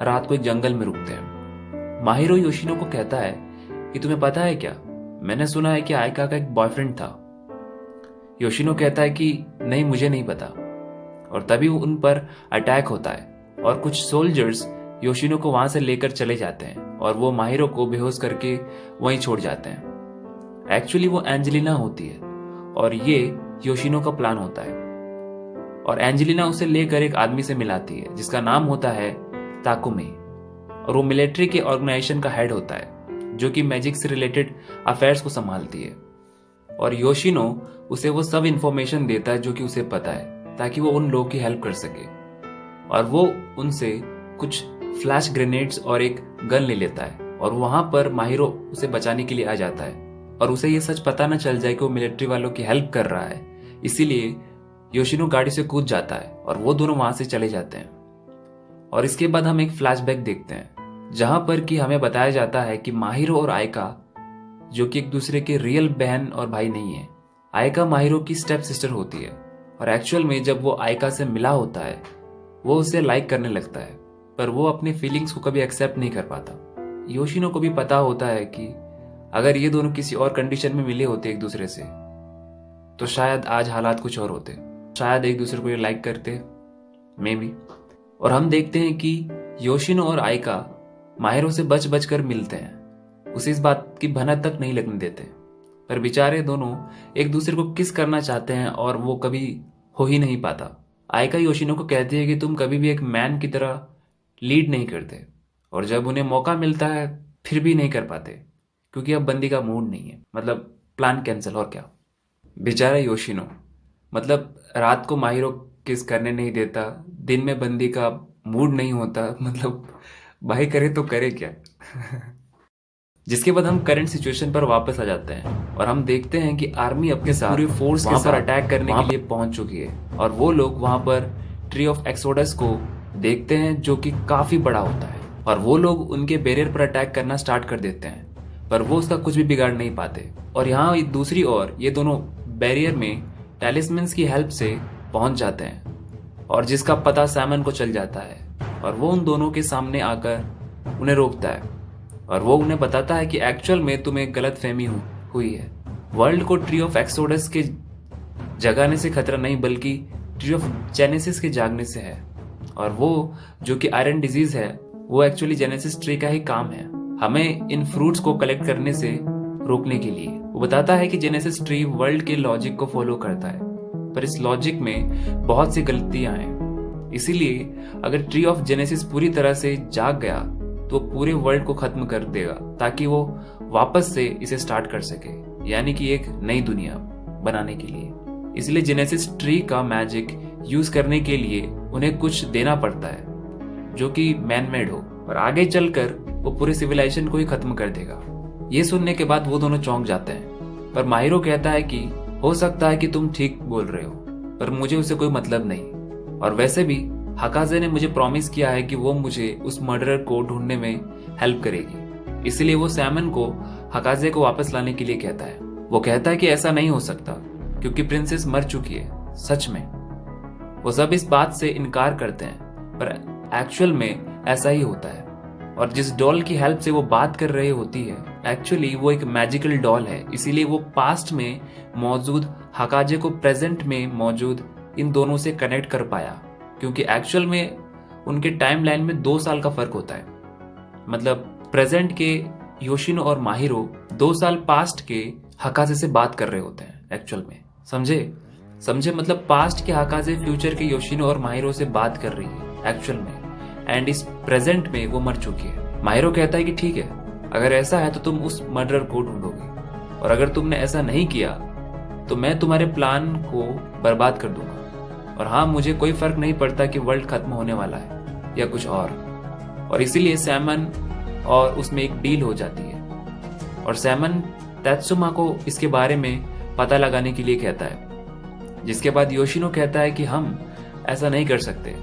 रात को एक जंगल में रुकते हैं। माहिरो योशिनो को कहता है कि तुम्हें पता है क्या, मैंने सुना है कि आयका का एक बॉयफ्रेंड था। योशिनो कहता है कि नहीं, मुझे नहीं पता। और तभी उन पर अटैक होता है और कुछ सोल्जर्स योशिनो को वहां से लेकर चले जाते हैं और वो माहिरो को बेहोश करके वहीं छोड़ जाते हैं। एक्चुअली वो एंजेलिना होती है और ये योशिनो का प्लान होता है। और एंजेलिना उसे लेकर एक आदमी से मिलाती है जिसका नाम होता है ताकुमे। और वो मिलिट्री के ऑर्गेनाइजेशन का हेड होता है जो कि मैजिक से रिलेटेड अफेयर्स को संभालती है। और योशिनो उसे वो सब इंफॉर्मेशन देता है जो कि उसे पता है ताकि वो उन लोगों की हेल्प कर सके। और वो उनसे कुछ फ्लैश ग्रेनेड्स और एक गन ले लेता है और वहां पर माहिरो उसे बचाने के लिए आ जाता है। और उसे ये सच पता ना चल जाए कि वो मिलिट्री वालों की हेल्प कर रहा है, इसीलिए योशिनो गाड़ी से कूद जाता है और वो दोनों वहां से चले जाते हैं। और इसके बाद हम एक फ्लैशबैक देखते हैं जहां पर कि हमें बताया जाता है कि माहिरो और आयका जो कि एक दूसरे के रियल बहन और भाई नहीं है। आयका माहिरो की स्टेप सिस्टर होती है और एक्चुअल में जब वो आयका से मिला होता है वो उसे लाइक करने लगता है, पर वो अपने फीलिंग्स को कभी एक्सेप्ट नहीं कर पाता। योशिनो को भी पता होता है कि अगर ये दोनों किसी और कंडीशन में मिले होते एक दूसरे से तो शायद आज हालात कुछ और होते, शायद एक दूसरे को ये लाइक करते मे बी। और हम देखते हैं कि योशिनो और आयका माहिरो से बच बच कर मिलते हैं, उसे इस बात की भनक तक नहीं लगने देते। पर बेचारे दोनों एक दूसरे को किस करना चाहते हैं और वो कभी हो ही नहीं पाता। आयका योशिनो को कहती है कि तुम कभी भी एक मैन की तरह लीड नहीं करते और जब उन्हें मौका मिलता है फिर भी नहीं कर पाते क्योंकि अब बंदी का मूड नहीं है, मतलब प्लान कैंसिल और क्या। बेचारा योशिनो, मतलब रात को माहिरो किस करने नहीं देता, दिन में बंदी का मूड नहीं होता, मतलब भाई करे तो करे क्या। जिसके बाद हम करंट सिचुएशन पर वापस आ जाते हैं और हम देखते हैं कि आर्मी अपने साथ पूरी फोर्स के साथ अटैक करने के लिए पहुंच चुकी है और वो लोग वहां पर ट्री ऑफ एक्सोडस को देखते हैं जो कि काफी बड़ा होता है और वो लोग उनके बैरियर पर अटैक करना स्टार्ट कर देते हैं, पर वो उसका कुछ भी बिगाड़ नहीं पाते। और यहाँ दूसरी ओर ये दोनों बैरियर में टैलिस्मैन्स की हेल्प से पहुंच जाते हैं और जिसका पता सैमन को चल जाता है और वो उन दोनों के सामने आकर उन्हें रोकता है और वो उन्हें बताता है कि एक्चुअल में तुम्हें गलत फहमी हुई है। वर्ल्ड को ट्री ऑफ एक्सोडस के जगाने से खतरा नहीं बल्कि ट्री ऑफ जेनेसिस के जागने से है और वो जो कि आयरन डिजीज है वो एक्चुअली जेनेसिस ट्री का ही काम है, हमें इन फ्रूट्स को कलेक्ट करने से रोकने के लिए। वो बताता है कि जेनेसिस ट्री वर्ल्ड के लॉजिक को फॉलो करता है पर इस लॉजिक में बहुत सी गलतियां हैं, इसीलिए अगर ट्री ऑफ जेनेसिस पूरी तरह से जाग गया तो पूरे वर्ल्ड को खत्म कर देगा ताकि वो वापस से इसे स्टार्ट कर सके, यानी कि एक नई दुनिया बनाने के लिए। इसलिए जेनेसिस ट्री का मैजिक यूज करने के लिए उन्हें कुछ देना पड़ता है जो कि मैन मेड हो और आगे चलकर वो पूरे सिविलाइजेशन को ही खत्म कर देगा। ये सुनने के बाद वो दोनों चौंक जाते हैं, पर माहिरो कहता है कि हो सकता है कि तुम ठीक बोल रहे हो पर मुझे उससे कोई मतलब नहीं और वैसे भी हकाजे ने मुझे प्रॉमिस किया है कि वो मुझे उस मर्डरर को ढूंढने में हेल्प करेगी, इसलिए वो सैमन को हकाजे को वापस लाने के लिए कहता है। वो कहता है कि ऐसा नहीं हो सकता क्योंकि प्रिंसेस मर चुकी है सच में। वो सब इस बात से इनकार करते हैं पर एक्चुअल में ऐसा ही होता है और जिस डॉल की हेल्प से वो बात कर रही होती है एक्चुअली वो एक मैजिकल डॉल है, इसीलिए वो पास्ट में मौजूद हकाजे को प्रेजेंट में मौजूद इन दोनों से कनेक्ट कर पाया क्योंकि एक्चुअल में उनके टाइमलाइन में 2 साल का फर्क होता है। मतलब प्रेजेंट के योशिनो और माहिरो 2 साल पास्ट के हकाजे से बात कर रहे होते हैं एक्चुअल में, समझे मतलब पास्ट के हकाजे फ्यूचर के योशिनो और माहिरो से बात कर रही है एक्चुअल में एंड इस प्रेजेंट में वो मर चुकी है। माहिरो कहता है कि ठीक है, अगर ऐसा है तो तुम उस मर्डरर को ढूंढोगे और अगर तुमने ऐसा नहीं किया तो मैं तुम्हारे प्लान को बर्बाद कर दूंगा और हाँ, मुझे कोई फर्क नहीं पड़ता कि वर्ल्ड खत्म होने वाला है या कुछ और इसीलिए सैमन और उसमें एक डील हो जाती है और सैमन तेत्सुमा को इसके बारे में पता लगाने के लिए कहता है, जिसके बाद योशिनो कहता है कि हम ऐसा नहीं कर सकते,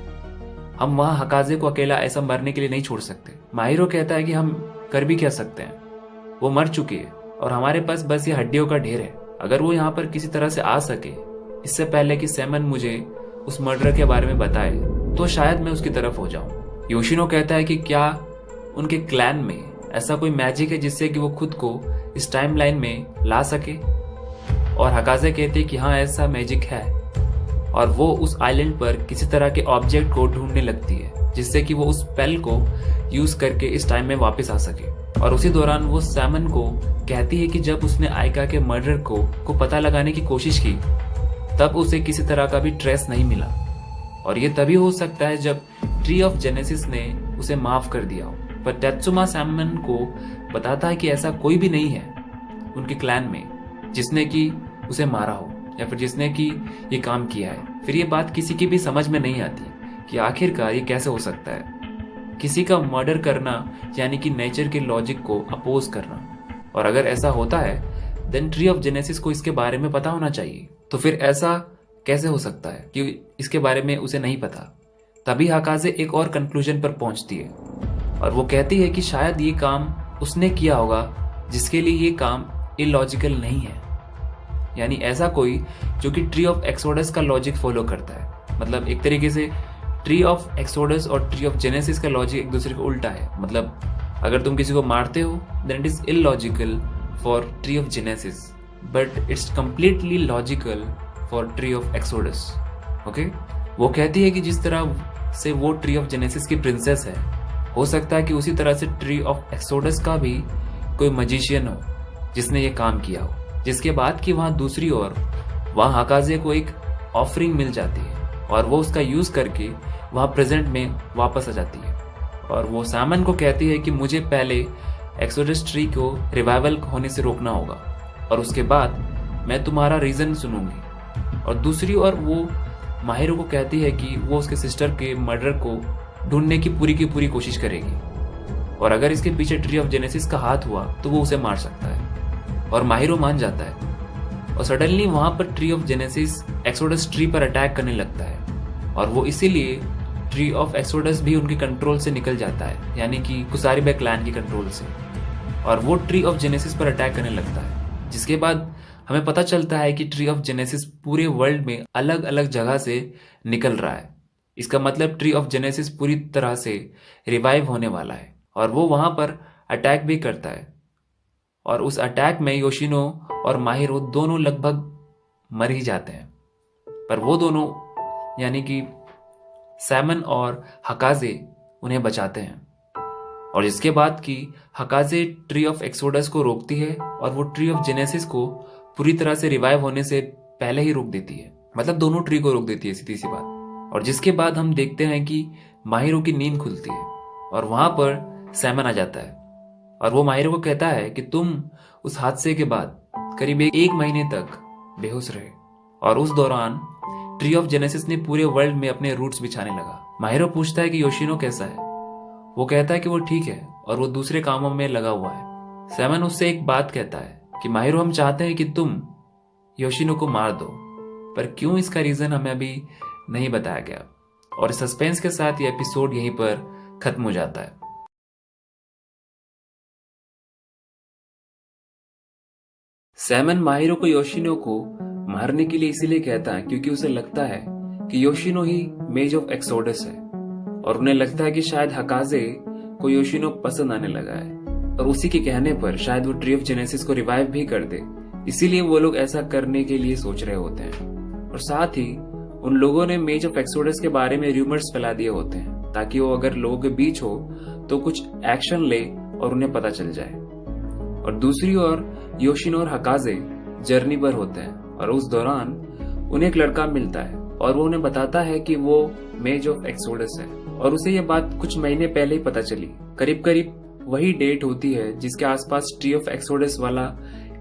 हम वहां हकाजे को अकेला ऐसा मरने के लिए नहीं छोड़ सकते। माहिरो कहता है कि हम कर भी क्या सकते हैं, वो मर चुकी है और हमारे पास बस ये हड्डियों का ढेर है, अगर वो यहाँ पर किसी तरह से आ सके इससे पहले कि सैमन मुझे उस मर्डर के बारे में बताए तो शायद मैं उसकी तरफ हो जाऊं। योशिनो कहता है कि क्या उनके क्लैन में ऐसा कोई मैजिक है जिससे कि वो खुद को इस टाइमलाइन में ला सके और हकाजे कहते कि हाँ, ऐसा मैजिक है और वो उस आइलैंड पर किसी तरह के ऑब्जेक्ट को ढूंढने लगती है जिससे कि वो उस स्पेल को यूज करके इस टाइम में वापस आ सके। और उसी दौरान वो सैमन को कहती है कि जब उसने आइका के मर्डर को पता लगाने की कोशिश की तब उसे किसी तरह का भी ट्रेस नहीं मिला और ये तभी हो सकता है जब ट्री ऑफ जेनेसिस ने उसे माफ कर दिया हो। पर तेत्सुमा सैमन को बताता है कि ऐसा कोई भी नहीं है उनके क्लैन में जिसने कि उसे मारा हो या फिर जिसने कि ये काम किया है। फिर ये बात किसी की भी समझ में नहीं आती कि आखिरकार ये कैसे हो सकता है, किसी का मर्डर करना यानी कि नेचर के लॉजिक को अपोज करना, और अगर ऐसा होता है देन ट्री ऑफ जेनेसिस को इसके बारे में पता होना चाहिए। तो फिर ऐसा कैसे हो सकता है कि इसके बारे में उसे नहीं पता। तभी हकाजे एक और कंक्लूजन पर पहुंचती है और वो कहती है कि शायद ये काम उसने किया होगा जिसके लिए ये काम इलॉजिकल नहीं है, यानी ऐसा कोई जो कि ट्री ऑफ एक्सोडस का लॉजिक फॉलो करता है। मतलब एक तरीके से ट्री ऑफ एक्सोडस और ट्री ऑफ जेनेसिस का लॉजिक एक दूसरे को उल्टा है। मतलब अगर तुम किसी को मारते हो then it is illogical for tree of Genesis but it's completely logical for tree of Exodus. Okay, वो कहती है कि जिस तरह से वो ट्री ऑफ जेनेसिस की प्रिंसेस है, हो सकता है कि उसी तरह से ट्री ऑफ एक्सोडस का भी कोई मजिशियन हो जिसने ये काम किया हो, जिसके बाद कि वहां दूसरी ओर वहां हकाजे को एक ऑफरिंग मिल जाती है और वो उसका यूज करके वहां प्रेजेंट में वापस आ जाती है और वो सैमन को कहती है कि मुझे पहले एक्सोडस ट्री को रिवाइवल होने से रोकना होगा और उसके बाद मैं तुम्हारा रीजन सुनूंगी। और दूसरी ओर वो माहिरो को कहती है कि वो उसके सिस्टर के मर्डर को ढूंढने की पूरी कोशिश करेगी और अगर इसके पीछे ट्री ऑफ जेनेसिस का हाथ हुआ तो वो उसे मार सकता है। और माहिरो मान जाता है और सडनली वहां पर tree of genesis exodus tree पर अटैक करने लगता है और वो इसीलिए ट्री ऑफ एक्सोडस भी उनके कंट्रोल से निकल जाता है, यानी कि कुसारीबे क्लैन की कंट्रोल से, और वो ट्री ऑफ जेनेसिस पर अटैक करने लगता है। जिसके बाद हमें पता चलता है कि ट्री ऑफ जेनेसिस पूरे वर्ल्ड में अलग अलग जगह से निकल रहा है। इसका मतलब ट्री ऑफ जेनेसिस पूरी तरह से रिवाइव होने वाला है और वो वहां पर अटैक भी करता है। और उस अटैक में योशिनो और माहिरो दोनों लगभग मर ही जाते हैं, पर वो दोनों यानी कि सैमन और हकाजे उन्हें बचाते हैं। और इसके बाद की हकाजे ट्री ऑफ एक्सोडस को रोकती है और वो ट्री ऑफ जेनेसिस को पूरी तरह से रिवाइव होने से पहले ही रोक देती है, मतलब दोनों ट्री को रोक देती है, सीधी सी बात। और जिसके बाद हम देखते हैं कि माहिरो की नींद खुलती है और वहां पर सैमन आ जाता है और वो माहिरो को कहता है कि तुम उस हादसे के बाद करीब 1 महीने तक बेहोश रहे और उस दौरान ट्री ऑफ जेनेसिस ने पूरे वर्ल्ड में अपने रूट्स बिछाने लगा। माहिरो पूछता है कि योशिनो कैसा है। वो कहता है कि वो ठीक है और वो दूसरे कामों में लगा हुआ है। सैमन उससे एक बात कहता है कि माहिरो, हम चाहते हैं कि तुम योशिनो को मार दो, पर क्यों इसका रीजन हमें अभी नहीं बताया गया। और सस्पेंस के साथ ये एपिसोड यहीं पर खत्म हो जाता है। सैमन माहिरो को योशिनो को मारने के लिए इसीलिए कहता है क्योंकि उसे लगता है कि योशिनो ही मेज ऑफ एक्सोडस है और उन्हें लगता है कि शायद हकाजे को योशिनो पसंद आने लगा है और उसी के कहने पर शायद वो ट्री ऑफ जेनेसिस को रिवाइव भी कर दे। इसीलिए वो लोग ऐसा करने के लिए सोच रहे होते हैं। और साथ ही उन लोगों ने मेज ऑफ एक्सोडस के बारे में रूमर्स फैला दिए होते हैं ताकि वो अगर लोगों के बीच हो तो कुछ एक्शन ले और उन्हें पता चल जाए। और दूसरी ओर योशिनो और हकाजे जर्नी पर होते हैं और उस दौरान उन्हें एक लड़का मिलता है और वो उन्हें बताता है कि वो मेज ऑफ एक्सोडस है और उसे ये बात कुछ महीने पहले ही पता चली। करीब करीब वही डेट होती है जिसके आसपास ट्री ऑफ एक्सोडस वाला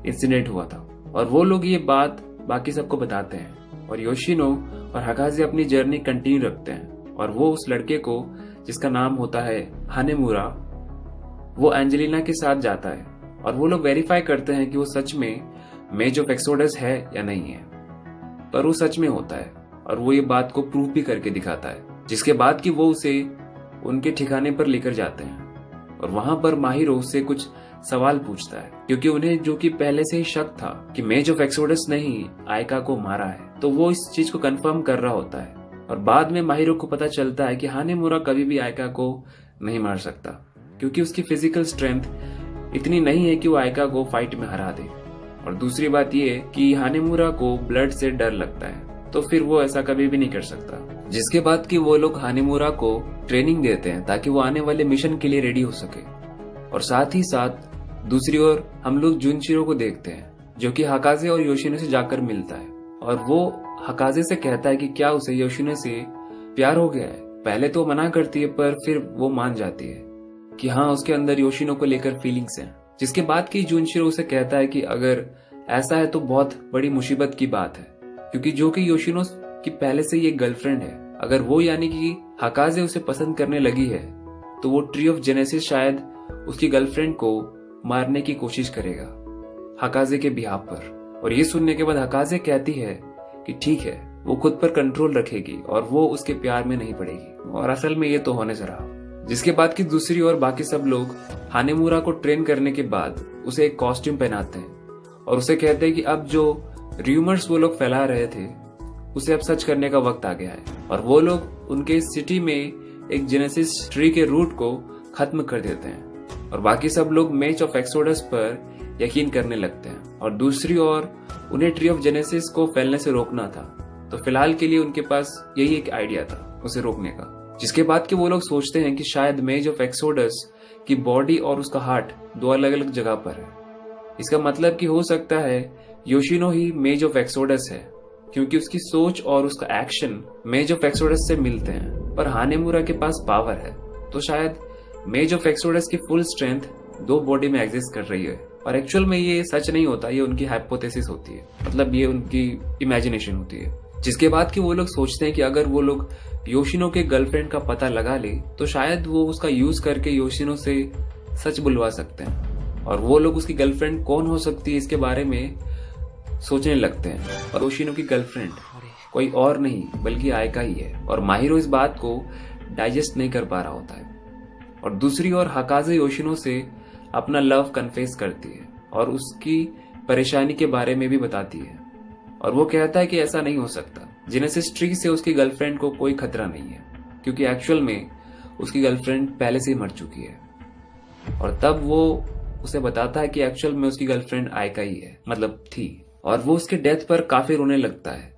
इंसिडेंट हुआ था और वो लोग ये बात बाकी सबको बताते हैं और योशिनो और हकाजे अपनी जर्नी कंटिन्यू रखते हैं और वो उस लड़के को जिसका नाम होता है हानेमुरा, वो एंजेलिना के साथ जाता है और वो लोग वेरीफाई करते हैं कि वो सच में मेज ऑफ एक्सोडस है या नहीं है। पर वो सच में होता है और वो ये बात को प्रूफ भी करके दिखाता है, जिसके बाद कि वो उसे उनके ठिकाने पर लेकर जाते हैं और वहां पर माहिरो उससे कुछ सवाल पूछता है क्योंकि उन्हें जो कि पहले से ही शक था कि मेज ऑफ एक्सोडस ने ही आयका को मारा है, तो वो इस चीज को कंफर्म कर रहा होता है। और बाद में माहिरो को पता चलता है कि हानेमुरा कभी भी आयका को नहीं मार सकता क्योंकि उसकी फिजिकल स्ट्रेंथ इतनी नहीं है कि वो आयका को फाइट में हरा दे। और दूसरी बात ये कि हानेमुरा को ब्लड से डर लगता है, तो फिर वो ऐसा कभी भी नहीं कर सकता। जिसके बाद कि वो लोग हानेमुरा को ट्रेनिंग देते हैं ताकि वो आने वाले मिशन के लिए रेडी हो सके। और साथ ही साथ दूसरी ओर हम लोग जुनशिरो को देखते हैं जो कि हकाजे और योशिनो से जाकर मिलता है और वो हकाजे से कहता है कि क्या उसे योशिनो से प्यार हो गया है। पहले तो मना करती है पर फिर वो मान जाती है कि हाँ, उसके अंदर योशिनो को लेकर फीलिंग्स हैं। जिसके बाद कि जुनशिरो उसे कहता है कि अगर ऐसा है तो बहुत बड़ी मुसीबत की बात है क्योंकि जो कि योशिनो की पहले से ये गर्लफ्रेंड है, अगर वो यानी कि हकाजे उसे पसंद करने लगी है तो वो ट्री ऑफ जेनेसिस शायद उसकी गर्लफ्रेंड को मारने की कोशिश करेगा हकाजे के बिहाफ पर। और ये सुनने के बाद हकाजे कहती है कि ठीक है, वो खुद पर कंट्रोल रखेगी और वो उसके प्यार में नहीं पड़ेगी। और असल में ये तो होने से रहा। जिसके बाद की दूसरी ओर बाकी सब लोग हानेमुरा को ट्रेन करने के बाद उसे एक कॉस्ट्यूम पहनाते हैं और उसे कहते हैं कि अब जो रूमर्स वो लोग फैला रहे थे उसे अब सच करने का वक्त आ गया है। और वो लोग उनके सिटी में एक जेनेसिस ट्री के रूट को खत्म कर देते हैं और बाकी सब लोग मेज ऑफ एक्सोडस पर यकीन करने लगते हैं। और दूसरी ओर उन्हें ट्री ऑफ जेनेसिस को फैलने से रोकना था, तो फिलहाल के लिए उनके पास यही एक आइडिया था उसे रोकने का। जिसके बाद कि वो लोग सोचते हैं कि शायद मेज ऑफ एक्सोडस की बॉडी और उसका हार्ट 2 अलग अलग जगह पर है। इसका मतलब कि हो सकता है योशिनो ही मेज ऑफ एक्सोडस है क्योंकि उसकी सोच और उसका एक्शन मेज ऑफ एक्सोडस से मिलते हैं। पर हानेमुरा के पास पावर है, तो शायद मेज ऑफ एक्सोडस की फुल स्ट्रेंथ 2 बॉडी में एग्जिस्ट कर रही है। और एक्चुअल में ये सच नहीं होता, ये उनकी हाइपोथेसिस होती है, मतलब ये उनकी इमेजिनेशन होती है। जिसके बाद कि वो लोग सोचते हैं कि अगर वो लोग योशिनो के गर्लफ्रेंड का पता लगा ले तो शायद वो उसका यूज करके योशिनो से सच बुलवा सकते हैं, और वो लोग उसकी गर्लफ्रेंड कौन हो सकती है इसके बारे में सोचने लगते हैं। और योशिनो की गर्लफ्रेंड कोई और नहीं बल्कि आयका ही है, और माहिरो इस बात को डाइजेस्ट नहीं कर पा रहा होता है। और दूसरी ओर हाकाजे योशिनो से अपना लव कन्फेस करती है और उसकी परेशानी के बारे में भी बताती है, और वो कहता है कि ऐसा नहीं हो सकता, जेनेसिस ट्री से उसकी गर्लफ्रेंड को कोई खतरा नहीं है, क्योंकि एक्चुअल में उसकी गर्लफ्रेंड पहले से ही मर चुकी है। और तब वो उसे बताता है कि एक्चुअल में उसकी गर्लफ्रेंड आयका ही है, मतलब थी, और वो उसके डेथ पर काफी रोने लगता है,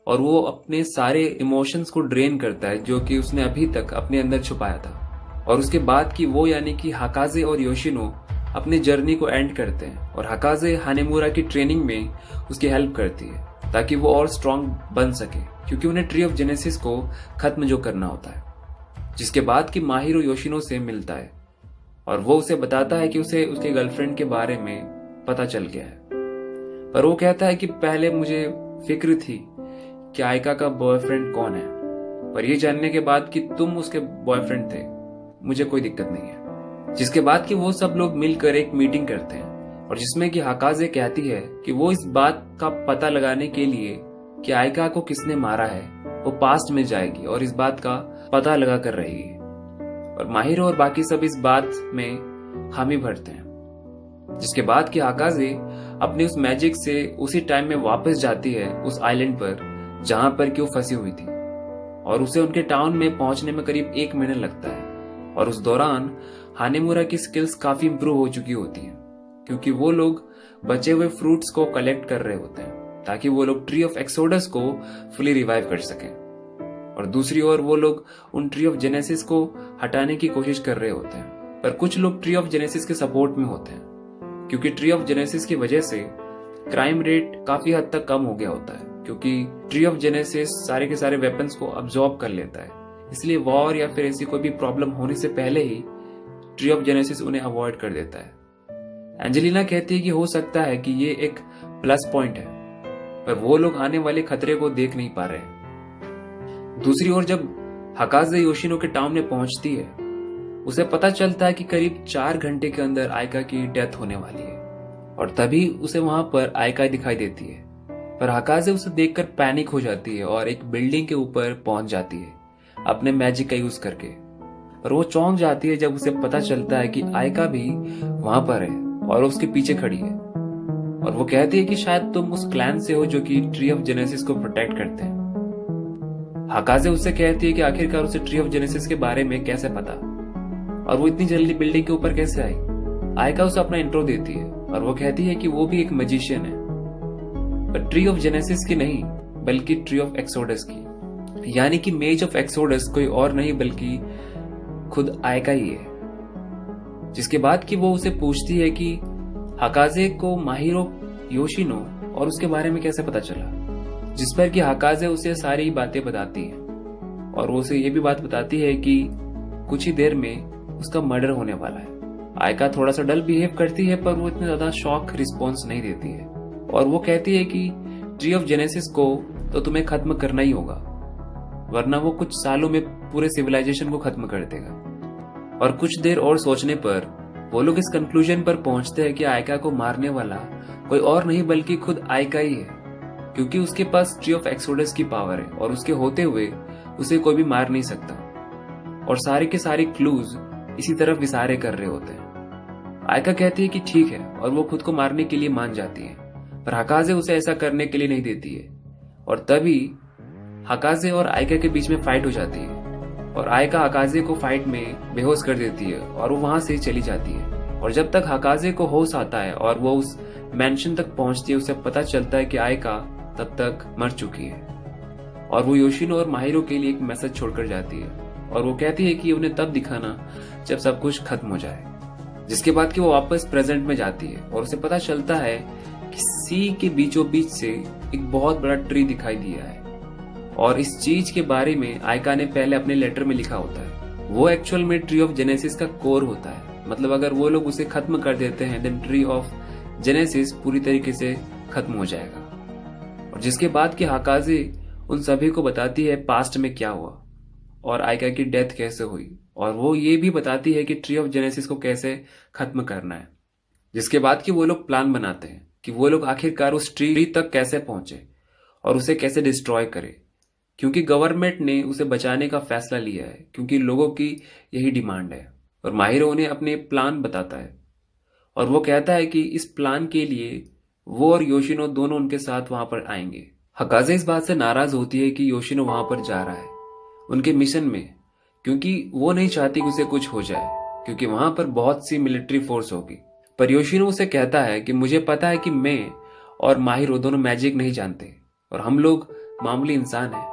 और वो अपने सारे इमोशंस को ड्रेन करता है जो कि उसने अभी तक अपने अंदर छुपाया था। और उसके बाद कि वो यानी कि हाकाजे और योशिनो अपनी जर्नी को एंड करते हैं, और हाकाजे हानेमुरा की ट्रेनिंग में उसकी हेल्प करती है ताकि वो और स्ट्रांग बन सके, क्योंकि उन्हें ट्री ऑफ जेनेसिस को खत्म जो करना होता है। जिसके बाद कि माहिरो योशिनो से मिलता है और वो उसे बताता है कि उसे उसके गर्लफ्रेंड के बारे में पता चल गया है, पर वो कहता है कि पहले मुझे फिक्र थी कि आयका का बॉयफ्रेंड कौन है, पर ये जानने के बाद कि तुम उसके बॉयफ्रेंड थे मुझे कोई दिक्कत नहीं है। जिसके बाद कि वो सब लोग मिलकर एक मीटिंग करते हैं, और जिसमें कि हाकाजे कहती है कि वो इस बात का पता लगाने के लिए कि आयका को किसने मारा है वो पास्ट में जाएगी और इस बात का पता लगा कर रहेगी, और माहिरो और बाकी सब इस बात में हामी भरते हैं। जिसके बाद कि हाकाजे अपनी उस मैजिक से उसी टाइम में वापस जाती है उस आइलैंड पर जहां पर कि वो फंसी हुई थी, और उसे उनके टाउन में पहुंचने में करीब 1 महीना लगता है। और उस दौरान हानेमुरा की स्किल्स काफी इंप्रूव हो चुकी होती हैं, क्योंकि वो लोग बचे हुए फ्रूट्स को कलेक्ट कर रहे होते हैं ताकि वो लोग ट्री ऑफ एक्सोडस को फुली रिवाइव कर सकें। और दूसरी ओर वो लोग उन ट्री ऑफ जेनेसिस को हटाने की कोशिश कर रहे होते हैं, पर कुछ लोग ट्री ऑफ जेनेसिस के सपोर्ट में होते हैं, क्योंकि ट्री ऑफ जेनेसिस की वजह से क्राइम रेट काफी हद तक कम हो गया होता है, क्योंकि ट्री ऑफ जेनेसिस सारे के सारे वेपन्स को अब्सॉर्ब कर लेता है। इसलिए वॉर या फिर ऐसी कोई भी प्रॉब्लम होने से पहले ही ट्री ऑफ जेनेसिस उन्हें अवॉइड कर देता है। एंजेलिना कहती है कि हो सकता है कि ये एक प्लस पॉइंट है, पर वो लोग आने वाले खतरे को देख नहीं पा रहे। दूसरी ओर जब हाकाजे योशिनो के टाउन में पहुंचती है, उसे पता चलता है कि करीब 4 घंटे के अंदर आयका की डेथ होने वाली है, और तभी उसे वहां पर आयका दिखाई देती है। पर हाकाजे उसे देखकर पैनिक हो जाती है और एक बिल्डिंग के ऊपर पहुंच जाती है अपने मैजिक का यूज करके, और वो चौंक जाती है जब उसे पता चलता है कि आयका भी वहां पर है और उसके पीछे खड़ी है, और वो कहती है कि शायद तुम उस क्लैन से हो जो कि ट्री ऑफ जेनेसिस को प्रोटेक्ट करते हैं। हाकाजे उससे कहती है कि आखिरकार उसे ट्री ऑफ जेनेसिस के बारे में कैसे पता, और वो इतनी जल्दी बिल्डिंग के ऊपर कैसे आई। आयका उसे अपना इंट्रो देती है और वो कहती है कि वो भी एक मैजिशियन है, पर ट्री ऑफ जेनेसिस की नहीं बल्कि ट्री ऑफ एक्सोडस की, यानी कि मेज ऑफ एक्सोडस कोई और नहीं बल्कि खुद आयका ही है। जिसके बाद कि वो उसे पूछती है कि हाकाजे को माहिरो योशिनो और उसके बारे में कैसे पता चला, जिस पर कि हाकाजे उसे सारी बातें बताती है, और वो उसे ये भी बात बताती है कि कुछ ही देर में उसका मर्डर होने वाला है। आयका थोड़ा सा डल बिहेव करती है, पर वो इतना ज्यादा शॉक रिस्पॉन्स नहीं देती है, और वो कहती है कि ट्री ऑफ जेनेसिस को तो तुम्हें खत्म करना ही होगा, वरना वो कुछ सालों में पूरे सिविलाइजेशन को खत्म कर देगा। और कुछ देर और सोचने पर वो लोग इस कंक्लूजन पर पहुंचते हैं कि आयका को मारने वाला कोई और नहीं बल्कि खुद आयका ही है, क्योंकि उसके पास ट्री ऑफ एक्सोडस की पावर है और उसके होते हुए उसे कोई भी मार नहीं सकता, और सारे के सारे क्लूज इसी तरफ इशारे कर रहे होते हैं। आयका कहती है कि ठीक है, और वो खुद को मारने के लिए मान जाती है, पर हाकाजे उसे ऐसा करने के लिए नहीं देती है, और तभी हाकाजे और आयका के बीच में फाइट हो जाती है, और आयका हाकाजे को फाइट में बेहोश कर देती है और वो वहां से चली जाती है। और जब तक हाकाजे को होश आता है और वो उस मैंशन तक पहुंचती है, उसे पता चलता है कि आयका तब तक मर चुकी है, और वो योशिनो और माहिरो के लिए एक मैसेज छोड़कर जाती है, और वो कहती है कि उन्हें तब दिखाना जब सब कुछ खत्म हो जाए। जिसके बाद कि वो वापस प्रेजेंट में जाती है और उसे पता चलता है कि सी के बीचों बीच से एक बहुत बड़ा ट्री दिखाई दिया है, और इस चीज के बारे में आयका ने पहले अपने लेटर में लिखा होता है। वो एक्चुअल में ट्री ऑफ जेनेसिस का कोर होता है, मतलब अगर वो लोग उसे खत्म कर देते हैं देन ट्री ऑफ जेनेसिस पूरी तरीके से खत्म हो जाएगा। और जिसके बाद कि हाकाजे उन सभी को बताती है पास्ट में क्या हुआ और आइका की डेथ कैसे हुई, और वो ये भी बताती है कि ट्री ऑफ जेनेसिस को कैसे खत्म करना है। जिसके बाद कि वो लोग प्लान बनाते हैं कि वो लोग आखिरकार उस ट्री तक कैसे पहुंचे और उसे कैसे डिस्ट्रॉय करे, क्योंकि गवर्नमेंट ने उसे बचाने का फैसला लिया है, क्योंकि लोगों की यही डिमांड है। और माहिरो उन्हें अपने प्लान बताता है और वो कहता है कि इस प्लान के लिए वो और योशिनो दोनों उनके साथ वहां पर आएंगे। हकाजे इस बात से नाराज होती है कि योशिनो वहां पर जा रहा है उनके मिशन में, क्योंकि वो नहीं चाहती कि उसे कुछ हो जाए, क्योंकि वहां पर बहुत सी मिलिट्री फोर्स होगी। पर योशिनो उसे कहता है कि मुझे पता है कि मैं और माहिरो दोनों मैजिक नहीं जानते और हम लोग मामूली इंसान हैं।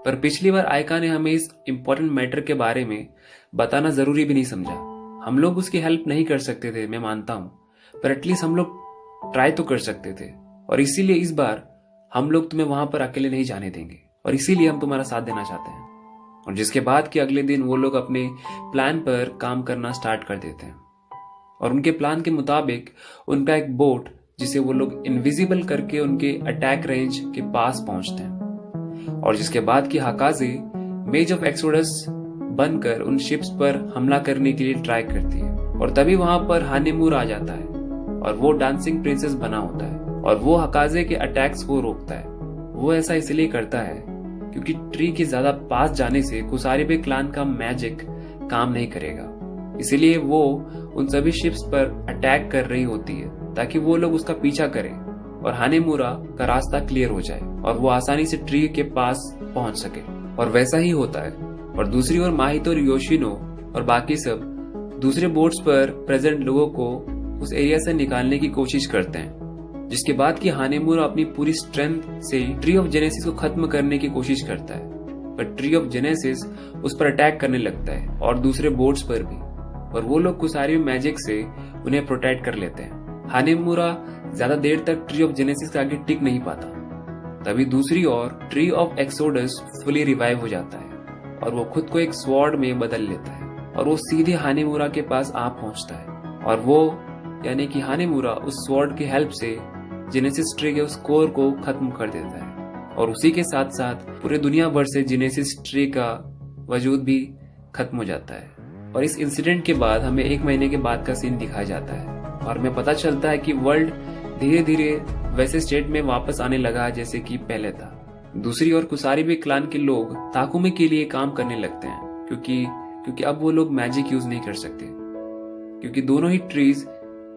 पर पिछली बार आइका ने हमें इस इम्पोर्टेंट मैटर के बारे में बताना जरूरी भी नहीं समझा। हम लोग उसकी हेल्प नहीं कर सकते थे, मैं मानता हूं, पर एटलीस्ट हम लोग ट्राई तो कर सकते थे। और इसीलिए इस बार हम लोग तुम्हें वहां पर अकेले नहीं जाने देंगे और इसीलिए हम तुम्हारा साथ देना चाहते हैं। और जिसके बाद कि अगले दिन वो लोग अपने प्लान पर काम करना स्टार्ट कर देते हैं और उनके प्लान के मुताबिक उनका एक बोट जिसे वो लोग इनविजिबल करके उनके अटैक रेंज के पास पहुंचते हैं। और जिसके बाद कि हाकाजे मेज ऑफ एक्सोडस बनकर उन शिप्स पर हमला करने के लिए ट्राई करती है और तभी वहां पर हानेमूर आ जाता है और वो डांसिंग प्रिंसेस बना होता है और वो हकाजे के अटैक्स को रोकता है। वो ऐसा इसलिए करता है क्योंकि ट्री के ज्यादा पास जाने से कुसारिबे क्लान का मैजिक काम नहीं करेगा, इसीलिए वो उन सभी शिप्स पर अटैक कर रही होती है ताकि वो लोग उसका पीछा करें और हानेमुरा का रास्ता क्लियर हो जाए और वो आसानी से ट्री के पास पहुंच सके। और वैसा ही होता है। और दूसरी ओर माहितो और योशिनो और बाकी सब दूसरे बोट्स पर प्रेजेंट लोगों को उस एरिया से निकालने की कोशिश करते हैं, जिसके बाद कि हानेमुरा अपनी पूरी स्ट्रेंथ से ट्री ऑफ जेनेसिस को खत्म करने की कोशिश करता है। पर ट्री ऑफ जेनेसिस उस पर अटैक करने लगता है और दूसरे बोट्स पर भी, और वो लोग कुसारी मैजिक से उन्हें प्रोटेक्ट कर लेते हैं। हानेमुरा ज्यादा देर तक ट्री ऑफ जेनेसिस के आगे टिक नहीं पाता। तभी दूसरी ओर tree of exodus fully revive हो जाता है और वो खुद को एक स्वॉर्ड में बदल लेता है और वो सीधे हानेमुरा के पास आ पहुंचता है और वो यानी कि हानेमुरा उस स्वॉर्ड की हेल्प से जेनेसिस ट्री के उस कोर को खत्म कर देता है और उसी के साथ साथ पूरे दुनिया भर से जेनेसिस ट्री का वजूद भी खत्म हो जाता है। और इस इंसिडेंट के बाद हमें 1 महीने के बाद का सीन दिखाया जाता है और हमें पता चलता है कि वर्ल्ड धीरे धीरे वैसे स्टेट में वापस आने लगा जैसे कि पहले था। दूसरी ओर कुसारिबे क्लान के लोग ताकुमे के लिए काम करने लगते हैं क्योंकि अब वो लोग मैजिक यूज नहीं कर सकते, क्योंकि दोनों ही ट्रीज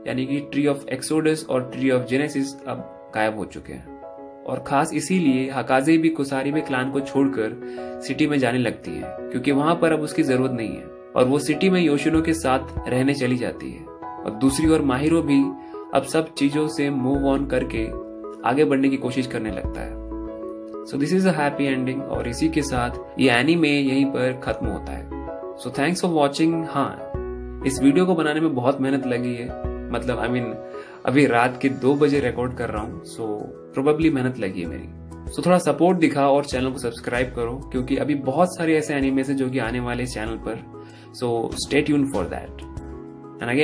यानी कि ट्री ऑफ एक्सोडस और ट्री ऑफ जेनेसिस अब गायब हो चुके हैं। और खास इसीलिए हकाजे भी कुसारिबे क्लान को छोड़कर सिटी में जाने लगती है, क्योंकि वहां पर अब उसकी जरूरत नहीं है और वो सिटी में योशिनो के साथ रहने चली जाती है। और दूसरी ओर माहिरो भी अब सब चीजों से मूव ऑन करके आगे बढ़ने की कोशिश करने लगता है। So this is a happy ending और इसी के साथ ये एनीमे यहीं पर खत्म होता है। So thanks for watching. हाँ, इस वीडियो को बनाने में बहुत मेहनत लगी है, मतलब अभी रात के 2 बजे रिकॉर्ड कर रहा हूँ, सो प्रोबेबली मेहनत लगी है मेरी। सो थोड़ा सपोर्ट दिखाओ और चैनल को सब्सक्राइब करो, क्योंकि अभी बहुत सारे ऐसे एनीमेस हैं जो कि आने वाले चैनल पर, so stay tuned for that. And again